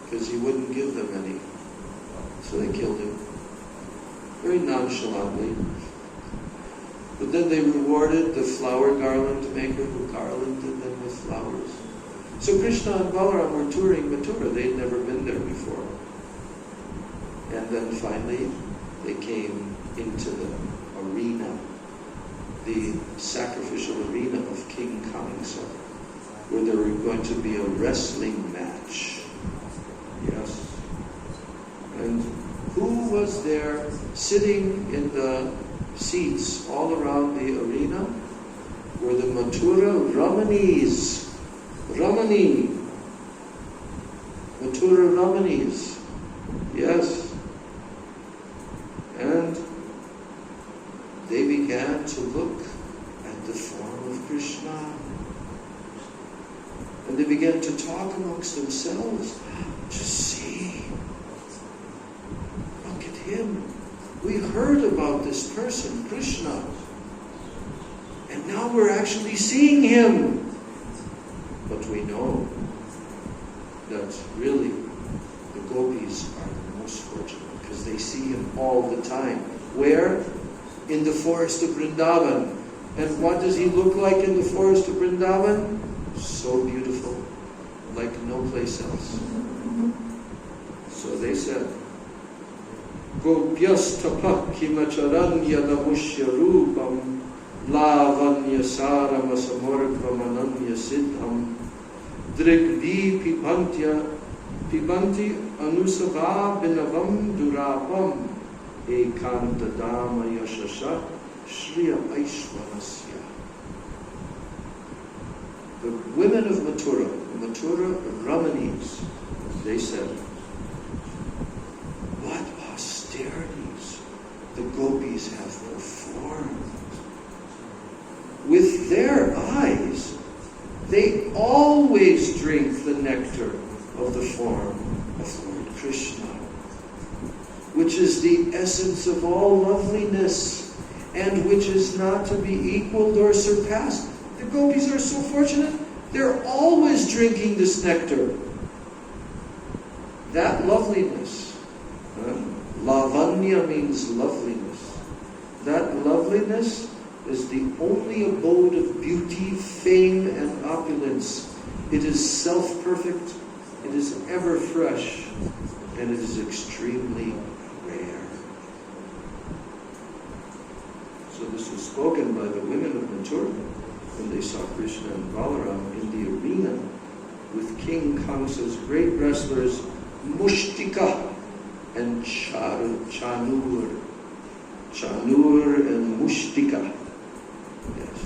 because he wouldn't give them any. So they killed him. Very nonchalantly. But then they rewarded the flower garland maker who garlanded them with flowers. So Krishna and Balaram were touring Mathura. They'd never been there before. And then finally they came into the arena, the sacrificial arena of King Kamsa, where there were going to be a wrestling match. Yes. And who was there sitting in the seats all around the arena? Were the Mathura Ramanis. Ramani. Mathura Ramanis. Yes. And they began to look at the form of Krishna. And they began to talk amongst themselves. Just see. Look at him. We heard about this person, Krishna. And now we're actually seeing him. But we know that really the gopis are the most fortunate because they see him all the time. Where? In the forest of Vrindavan. And what does he look like in the forest of Vrindavan? So beautiful, like no place else. So they said, Gopyas tapak kimacharanya damushya rupam lavanya saram asamorgvam ananya siddham drigdi pibanti anusava binavam durapam ekanta dama yashasha shriya aishwarasya. The women of Mathura, the Mathura Ramanis, they said, what austerities the gopis have performed. With their eyes, they always drink the nectar of the form of Lord Krishna, which is the essence of all loveliness and which is not to be equaled or surpassed. The gopis are so fortunate, they're always drinking this nectar. That loveliness, lavanya means loveliness. That loveliness is the only abode of beauty, fame, and opulence. It is self-perfect It is ever fresh, and it is extremely rare. So this was spoken by the women of Mathura when they saw Krishna and Balaram in the arena with King Kamsa's great wrestlers Mushtika and Chanur. Chanur and Mushtika. Yes.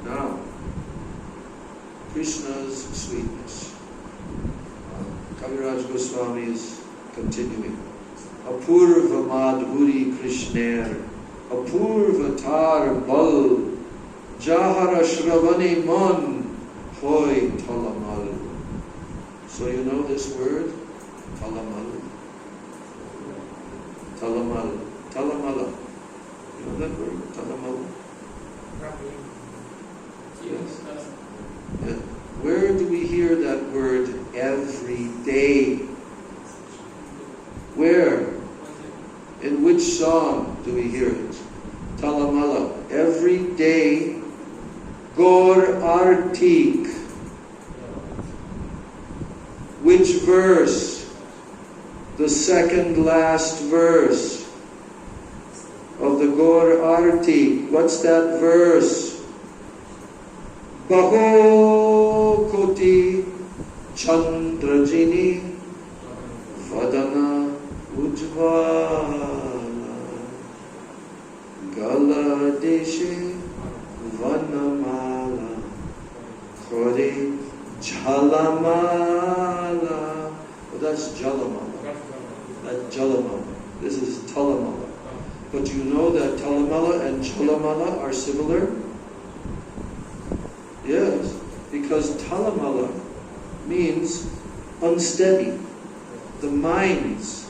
Now, Krishna's sweetness. Kaviraj Goswami is continuing. Apurva madhuri Krishner, apurva tar bal, jahara shravani man, hoy talamal. So you know this word? Talamal. Talamal. Talamala. You know that word? Talamal? Yes. And where do we hear that word every day? Where? In which song do we hear it? Talamala. Every day. Gaur Artik. Which verse? The second last verse of the Gaur Artik. What's that verse? Baho koti chandrajini vadana ujvala gala deshe vanamala kore jalamala. Well, that's jalamala. That's jalamala. This is talamala. But you know that talamala and jalamala are similar? Yes, because talamala means unsteady. The minds,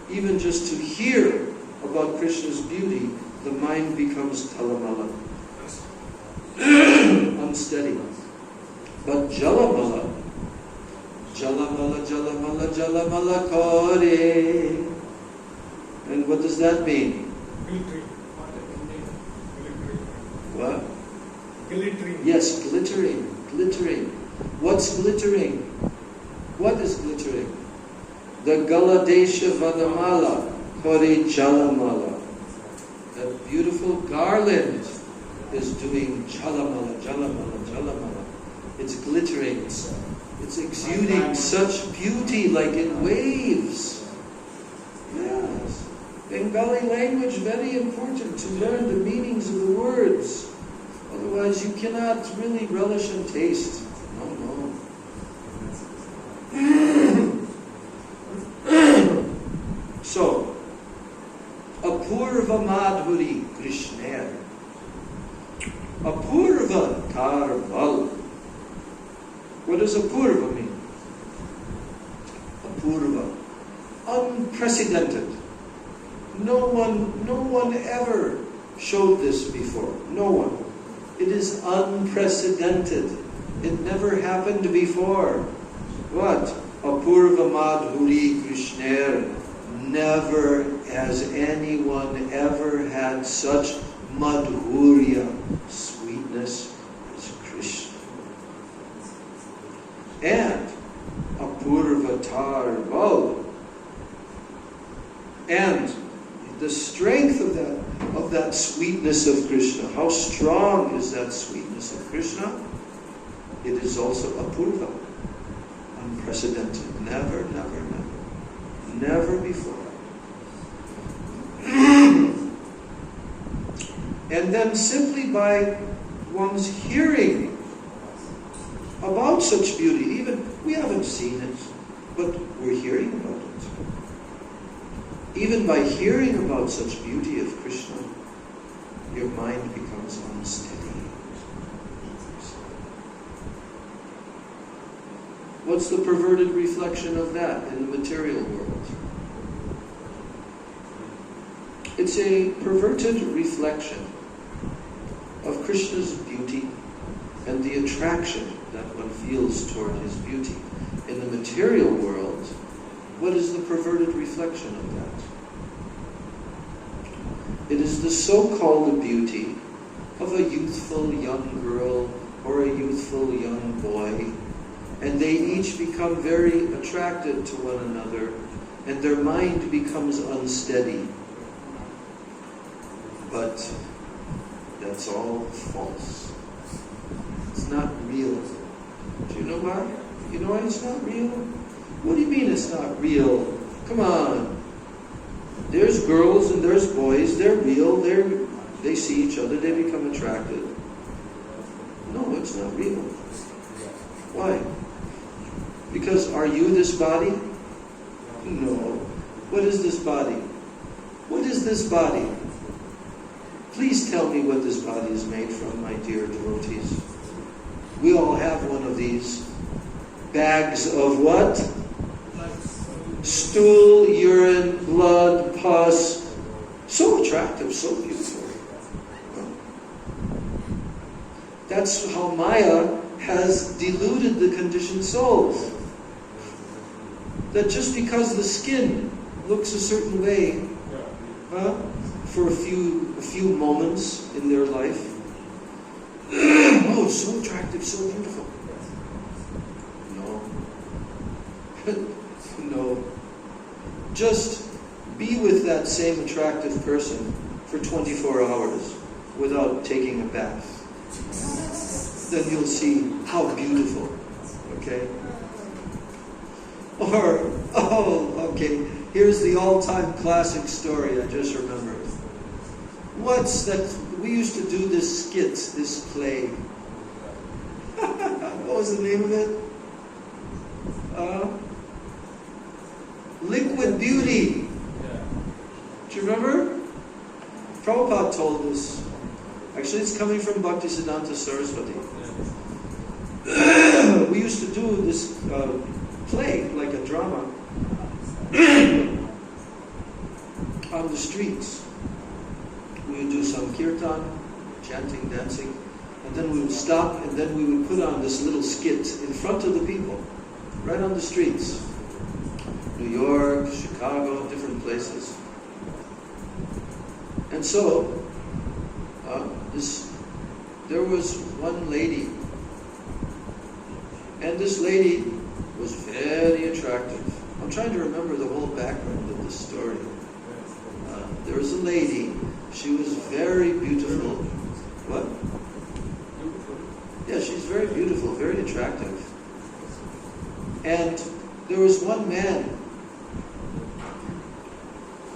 even just to hear about Krishna's beauty, the mind becomes talamala, unsteady. But jalamala, jalamala, jalamala, jalamala kore. And what does that mean? Glittering. What? Glittering. Yes, glittering, glittering. What's glittering? What is glittering? The Galadesha Vanamala, Kori Jalamala. That beautiful garland is doing Jalamala, Jalamala, Jalamala. It's glittering. It's exuding such beauty like in waves. Yes. Bengali language, very important to learn the meanings of the words. Otherwise, you cannot really relish and taste. No. So, Apurva Madhuri Krishner. Apurva Karval. What does Apurva mean? Apurva. Unprecedented. No one ever showed this before. No one. It is unprecedented. It never happened before. What? Apurva Madhuri Krishner. Never has anyone ever had such madhurya, sweetness as Krishna. And Apurva Tarval. And the strength of that sweetness of Krishna. How strong is that sweetness of Krishna? It is also apurva, unprecedented. Never before. And then simply by one's hearing about such beauty, even we haven't seen it, but we're hearing about it. Even by hearing about such beauty of Krishna, your mind becomes unsteady. What's the perverted reflection of that in the material world? It's a perverted reflection of Krishna's beauty and the attraction that one feels toward his beauty. In the material world, what is the perverted reflection of that? It is the so-called beauty of a youthful young girl or a youthful young boy, and they each become very attracted to one another, and their mind becomes unsteady. But that's all false. It's not real. Do you know why? You know why it's not real? What do you mean it's not real? Come on. There's girls and there's boys. They're real. They see each other. They become attracted. No, it's not real. Why? Because are you this body? No. What is this body? What is this body? Please tell me what this body is made from, my dear devotees. We all have one of these bags of what? Stool, urine, blood, pus. So attractive, so beautiful. That's how Maya has deluded the conditioned souls. That just because the skin looks a certain way, for a few moments in their life, oh, so attractive, so beautiful. No. No. Just be with that same attractive person for 24 hours without taking a bath. Then you'll see how beautiful. Okay? Or, okay, here's the all-time classic story I just remembered. What's that? We used to do this skit, this play. What was the name of it? Liquid Beauty. Do you remember? Prabhupada told us. Actually, it's coming from Bhaktisiddhanta Saraswati. We used to do this play, like a drama, on the streets. We would do some kirtan, chanting, dancing, and then we would stop, and then we would put on this little skit in front of the people, right on the streets. New York, Chicago, different places. And so, there was one lady, and this lady was very attractive. I'm trying to remember the whole background of this story. There was a lady, she was very beautiful. What? Yeah, she's very beautiful, very attractive. And there was one man.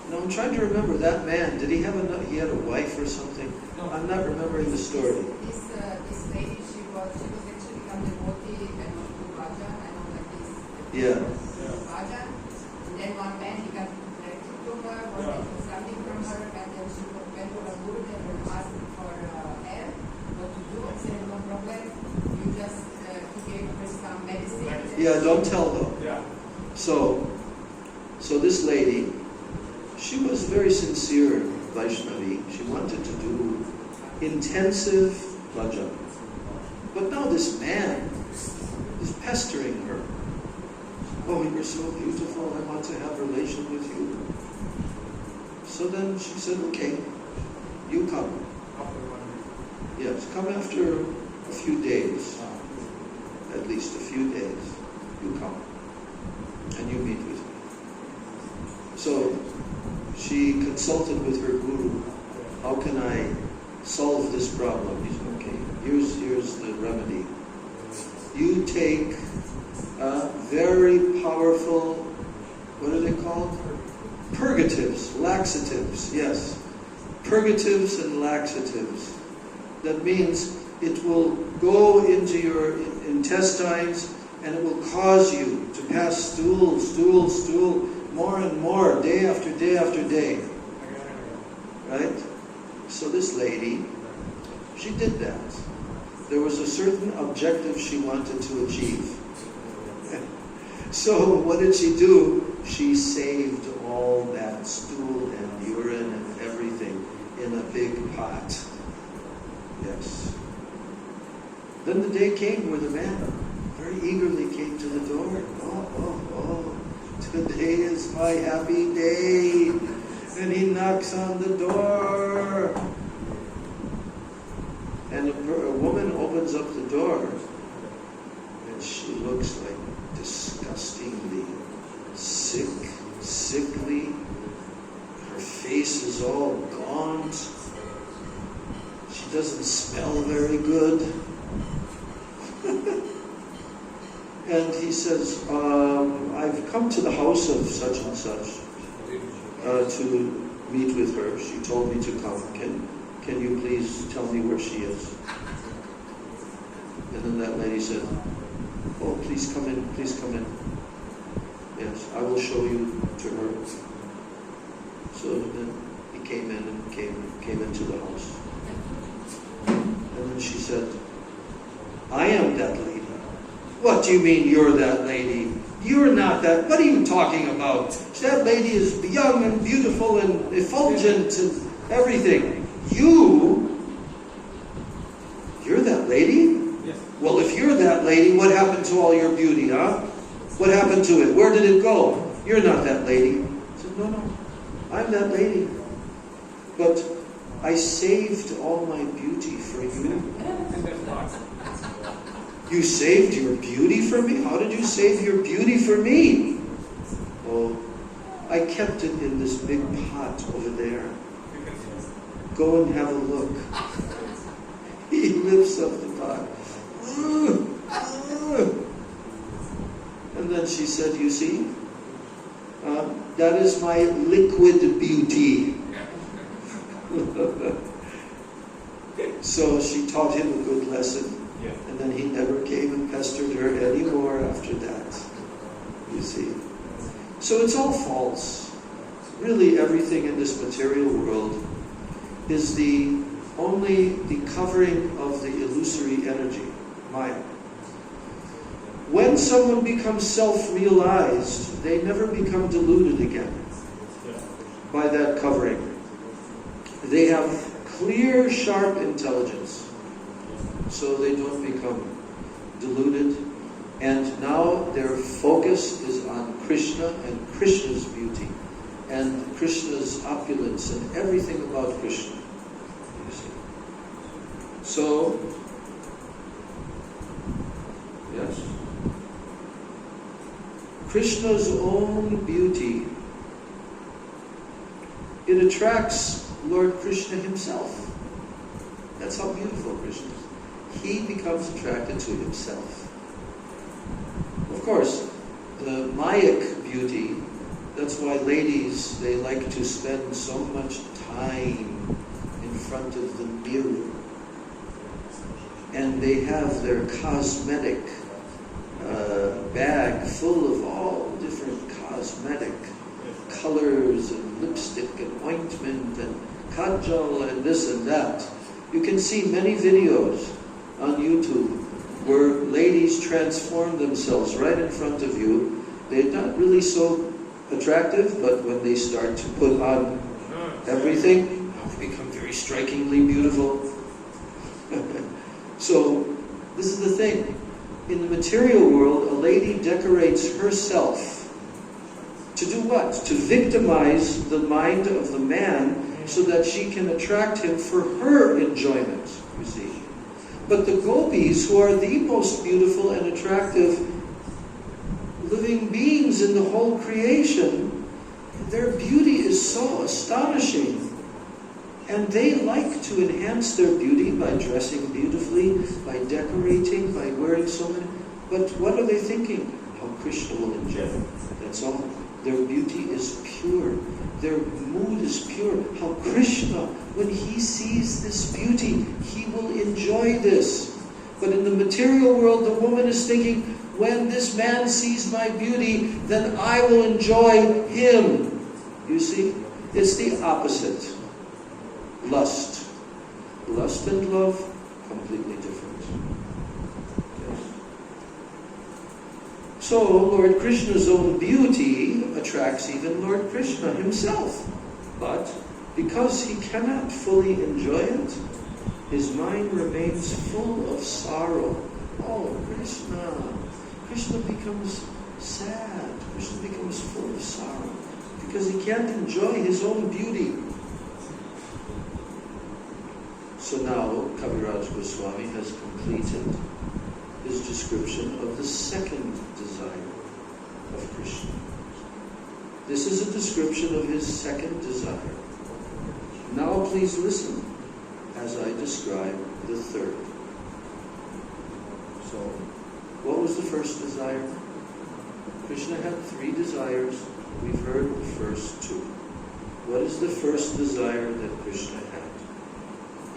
Now I'm trying to remember that man. Did he had a wife or something? No. I'm not remembering the story. This lady, she was actually become devotee and went to Raja, I know like this. Yeah. Raja. And then one man, he got attracted to her, wanted something from her, and then she went to her guru and asked for help, what to do, and said, no problem, you just, he gave her some medicine. Yeah, don't tell them. Yeah. So this lady, she was very sincere Vaishnavi. She wanted to do intensive bhajan. But now this man is pestering her. Oh, you're so beautiful, I want to have a relation with you. So then she said, okay, you come. After 1 week. Yes, come after a few days. At least a few days. You come. And you meet with me. So she consulted with her guru. How can I solve this problem? He said, okay, here's the remedy. You take very powerful, what are they called? Purgatives, laxatives, yes. Purgatives and laxatives. That means it will go into your intestines and it will cause you to pass stool, more and more, day after day after day. Right? So this lady, she did that. There was a certain objective she wanted to achieve. So what did she do? She saved all that stool and urine and everything in a big pot. Yes. Then the day came where the man very eagerly came to the door. Oh, today is my happy day. And he knocks on the door. And a woman opens opens up the door, and she looks like disgustingly sick, sickly. Her face is all gaunt. She doesn't smell very good. And he says, I've come to the house of such and such to meet with her. She told me to come. Can you please tell me where she is? And then that lady said, oh, please come in, please come in. Yes, I will show you to her. So then he came in and came into the house. And then she said, I am that lady. What do you mean you're that lady? You're not that. What are you talking about? That lady is young and beautiful and effulgent and everything. You're that lady? Yes. Well, if you're that lady, what happened to all your beauty, huh? What happened to it? Where did it go? You're not that lady. I said, no, I'm that lady. But I saved all my beauty for you. You saved your beauty for me? How did you save your beauty for me? Oh, I kept it in this big pot over there. Go and have a look. He lifts up the pot. And then she said, you see, that is my liquid beauty. So she taught him a good lesson. And then he never came and pestered her anymore after that. You see. So it's all false. Really everything in this material world is only the covering of the illusory energy, Maya. When someone becomes self-realized, they never become deluded again by that covering. They have clear, sharp intelligence. So they don't become deluded. And now their focus is on Krishna and Krishna's beauty and Krishna's opulence and everything about Krishna. You see. So, yes. Krishna's own beauty, it attracts Lord Krishna himself. That's how beautiful Krishna is. He becomes attracted to himself. Of course, the Mayic beauty, that's why ladies, they like to spend so much time in front of the mirror. And they have their cosmetic bag full of all different cosmetic colors and lipstick and ointment and kajal and this and that. You can see many videos on YouTube where ladies transform themselves right in front of you. They're not really so attractive, but when they start to put on everything, they become very strikingly beautiful. So, this is the thing. In the material world, a lady decorates herself to do what? To victimize the mind of the man so that she can attract him for her enjoyment, you see. But the gopis, who are the most beautiful and attractive living beings in the whole creation, their beauty is so astonishing. And they like to enhance their beauty by dressing beautifully, by decorating, by wearing so many. But what are they thinking? How Krishna will enjoy it. That's all. Their beauty is pure. Their mood is pure. How Krishna, when he sees this beauty, he will enjoy this. But in the material world, the woman is thinking, when this man sees my beauty, then I will enjoy him. You see? It's the opposite. Lust. Lust and love, completely different. Yes. So, Lord Krishna's own beauty attracts even Lord Krishna himself. But, because he cannot fully enjoy it, his mind remains full of sorrow. Oh, Krishna. Krishna becomes sad. Krishna becomes full of sorrow. Because he can't enjoy his own beauty. So now Kaviraj Goswami has completed his description of the second desire of Krishna. This is a description of his second desire. Now please listen as I describe the third. So, what was the first desire? Krishna had 3 desires. We've heard the first 2. What is the first desire that Krishna had?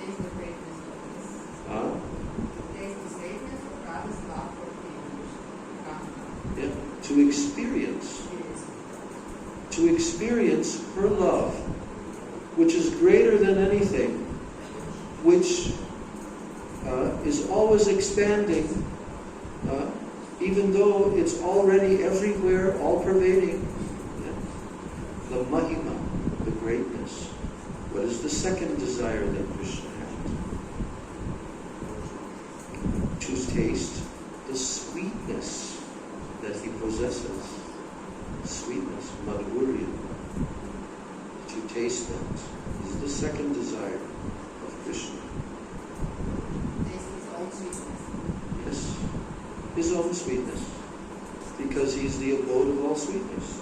Taste the greatness of this. Huh? Taste the greatness of God's love for creation. Yeah, to experience her love, which is greater than anything, which is always expanding, even though it's already everywhere, all-pervading. Yeah. The Mahima, the greatness. What is the second desire that Krishna had? To taste the sweetness that he possesses. Sweetness, madhurya. To taste that is the second desire of Krishna. Taste his own sweetness. Yes, his own sweetness, because he's the abode of all sweetness.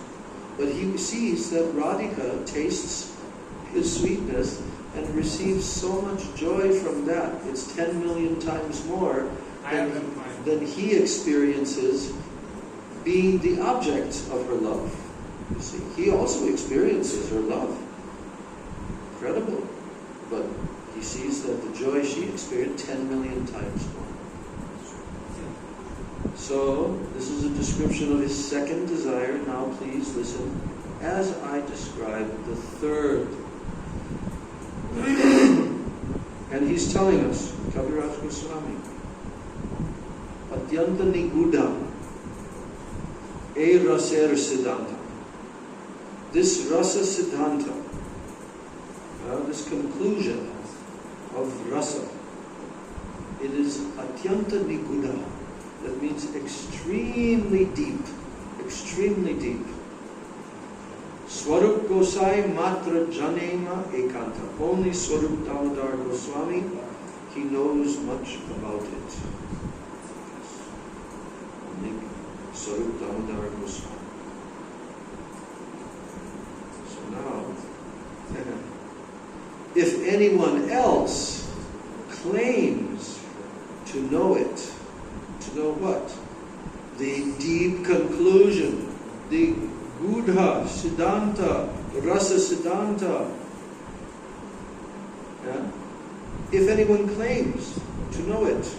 But he sees that Radhika tastes his sweetness and receives so much joy from that. It's 10 million times more than he experiences being the object of her love. You see, he also experiences her love. Incredible. But he sees that the joy she experienced 10 million times more. So, this is a description of his second desire. Now please listen as I describe the third. And he's telling us, Kaviraj Goswami, Atyanta Niguda E Raser Siddhanta. This Rasa Siddhanta, this conclusion of Rasa, it is Atyanta Niguda. That means extremely deep, extremely deep. Swarup Gosai Matra Janema Ekanta. Only Swarup Damodar Goswami, he knows much about it. Only Swarup Damodar Goswami. So now, if anyone else claims to know it, to know what? The deep conclusion, the Gudha, Siddhanta, Rasa Siddhanta. Yeah? If anyone claims to know it,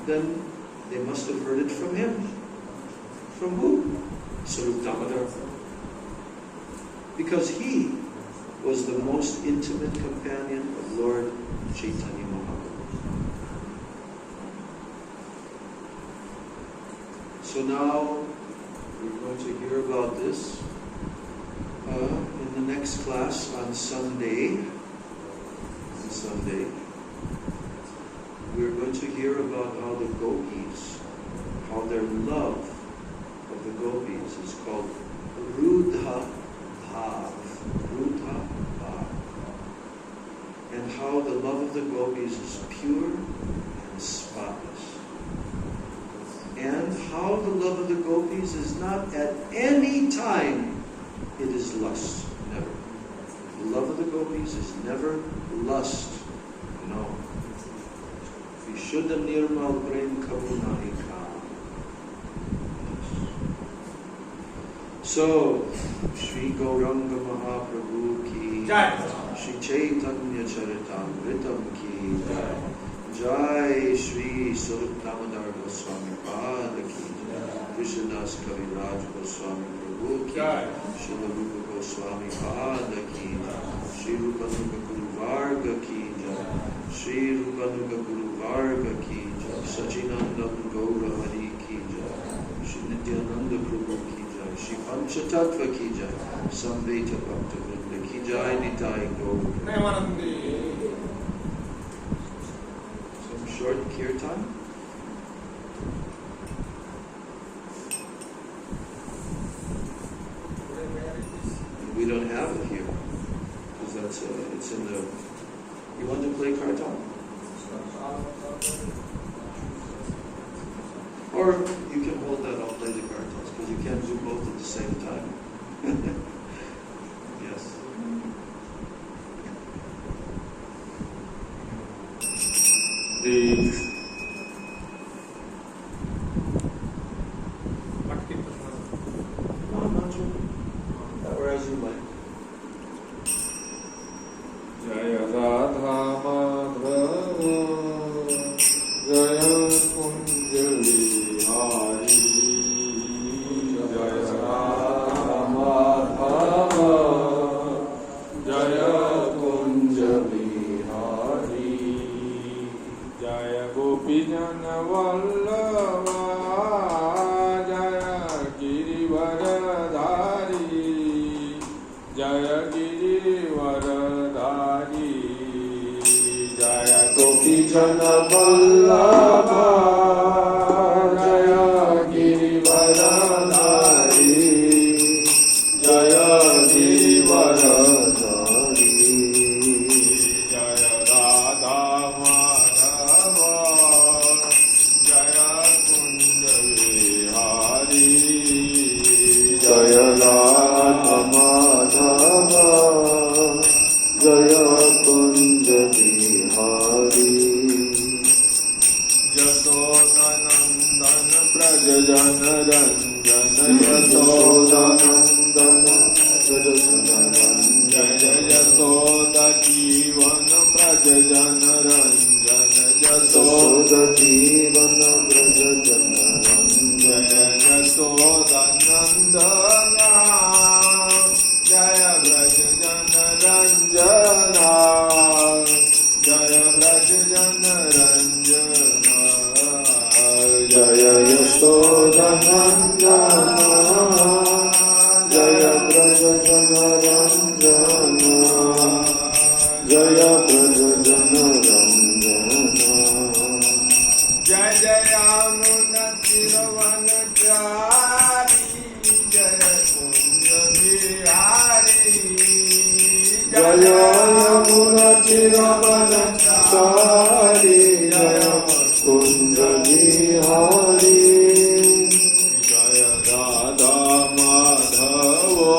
then they must have heard it from him. From who? Swarup Damodar. Because he was the most intimate companion of Lord Chaitanya Mahaprabhu. So now we're going to hear about this in the next class on Sunday. On Sunday, we're going to hear about how the gopis, how their love of the gopis is called Rudha Bhav. Rudha Bhav. And how the love of the gopis is pure and spotless. And how the love of the gopis is not at any time, it is lust. Never. The love of the gopis is never lust. No. Vishuddha nirmal prem karunahika. So, Shri Gauranga Mahaprabhu ki Jai. Shri Chaitanya Charitamritam ki Jai. Jai Shri Swarup Damodar Goswami Pada ki Jai. Krishnadas Kaviraj Goswami Prabhu ki Jai. Shri Rupa Goswami Pada ki Jai. Shri Rupanuga Guru Varga ki Jai. Shri Rupanuga Guru Varga ki Jai. Sachinandam Gaura Hari ki Jai. Shri Nityananda Prabhu ki Jai. Shri Panchatattva ki Jai. Samveta Bhakta Vrinda ki Jai. Nitai Gaura. Short kirtan. We don't have it here because it's in the You want to play kirtan? Or you can hold that, I'll play the kirtans, because you can't do both at the same time. Yes. No, not you. Whereas you like. Jaya Radha Madhava Jaya Kunja Vihari Jaya Radha Madhava Jaya Kunja Vihari Jaya Gopi Jana Vallabha Jaya Girivaradhari Jaya Girivaradhari Jaya Gopi Jana Vallabha Jaya Girivaradhari Jaya Girivaradhari Jaya Radha Madhava Jaya Kunja Vihari Jaya Radha Madhava Jaya Kunja Vihari Yasodhanandana Prajajana Ranjana Yasodhanandana Prajajana Ranjana Yasoda Jivana Prajajana Ranjana Yasoda Jivana Prajajana Ranjana Yasodhanandana Jaya Prajajana Ranjana Jaya Prajajana Ranjana Jaya Yasodhanandana Jaya Prajajana Ranjana Jaya Prajajana Ranjana Jaya Jaya Anunatirvanachari Jaya Kunja Vihari Jaya Anunatirvanachari Jaya Kunja Vihari Jaya Radha Madhava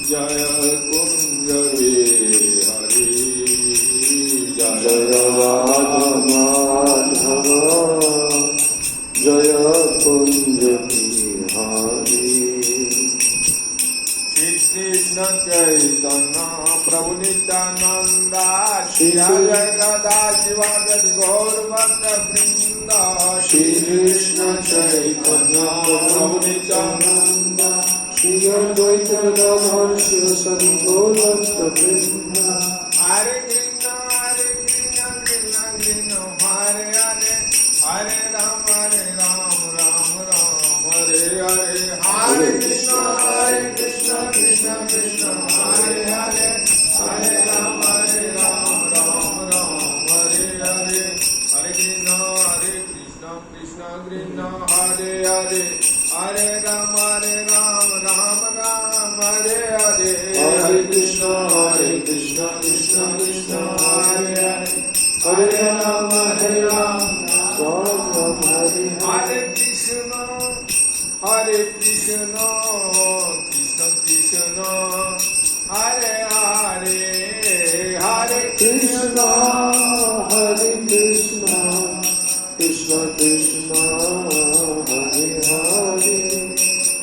Jaya Kunja Vihari Jaya Radha Madhava Jaya Kunja Vihari Shri Krishna Chaitanya Prabhu Nityananda Shri Radha Shivadati Gaur Bhakta Vrinda Shri Krishna Chaitanya Prabhu Nityananda Shri Advaita Gadadhar Shivasati Gaur Bhakta Vrinda Hare Krishna Krishna Krishna Hare Hare Hare Rama Ram Ram Hare Hare Hare Krishna Krishna Krishna Hare Hare Hare Rama Ram Hare Hare Hare Krishna Krishna Krishna Hare Hare Hare Rama Ram Hare Hare Hare Krishna Krishna Krishna Hare Hare Hare Rama Ram Hare Krishna Krishna Krishna Hare Hare Hare Krishna Krishna Krishna Hare Hare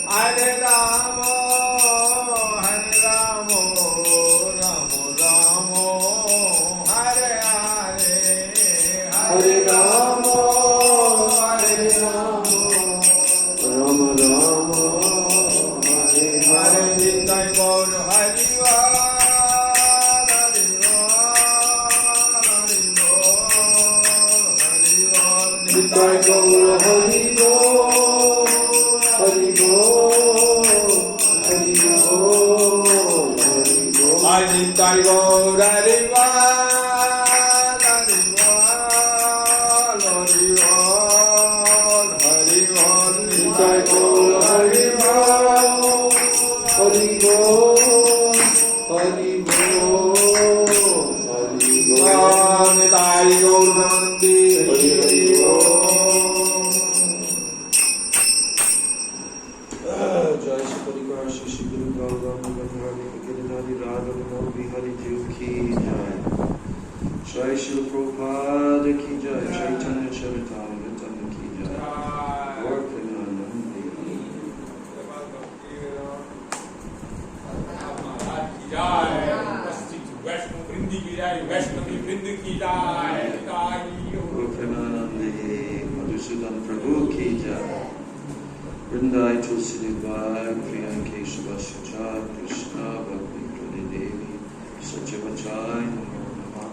Hare Rama Rama Rama Hare Hare Hare Rama Rama Rama Hare Hare Nitai Gaur Hari Nitai Gaur Hari Hari Hari Hari Nitai Gaur Hari Hari Hari Sarkar Shri Guru Gauranga Bhattacharya Girinadi Radha Mano Bihari Dev Ki Jai Shri Srila Prabhupada Ki Jai Chaitanya Charitamrita Ki Jai Gaur Premanandi Jai Vaishnav Vrindi ki jai, Vaishnavi Vrindi ki jai, jai. Gaur Premanandi Madhusudan Prabhu Ki Jai Vrindai Tulsi Devai Priyanke Subhasachar Krishna Bhakti Prade Devi Satyavachai Namo Namah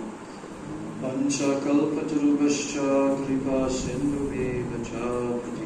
Pancha Kalpatarubhascha Kripa Sindhu Bevacha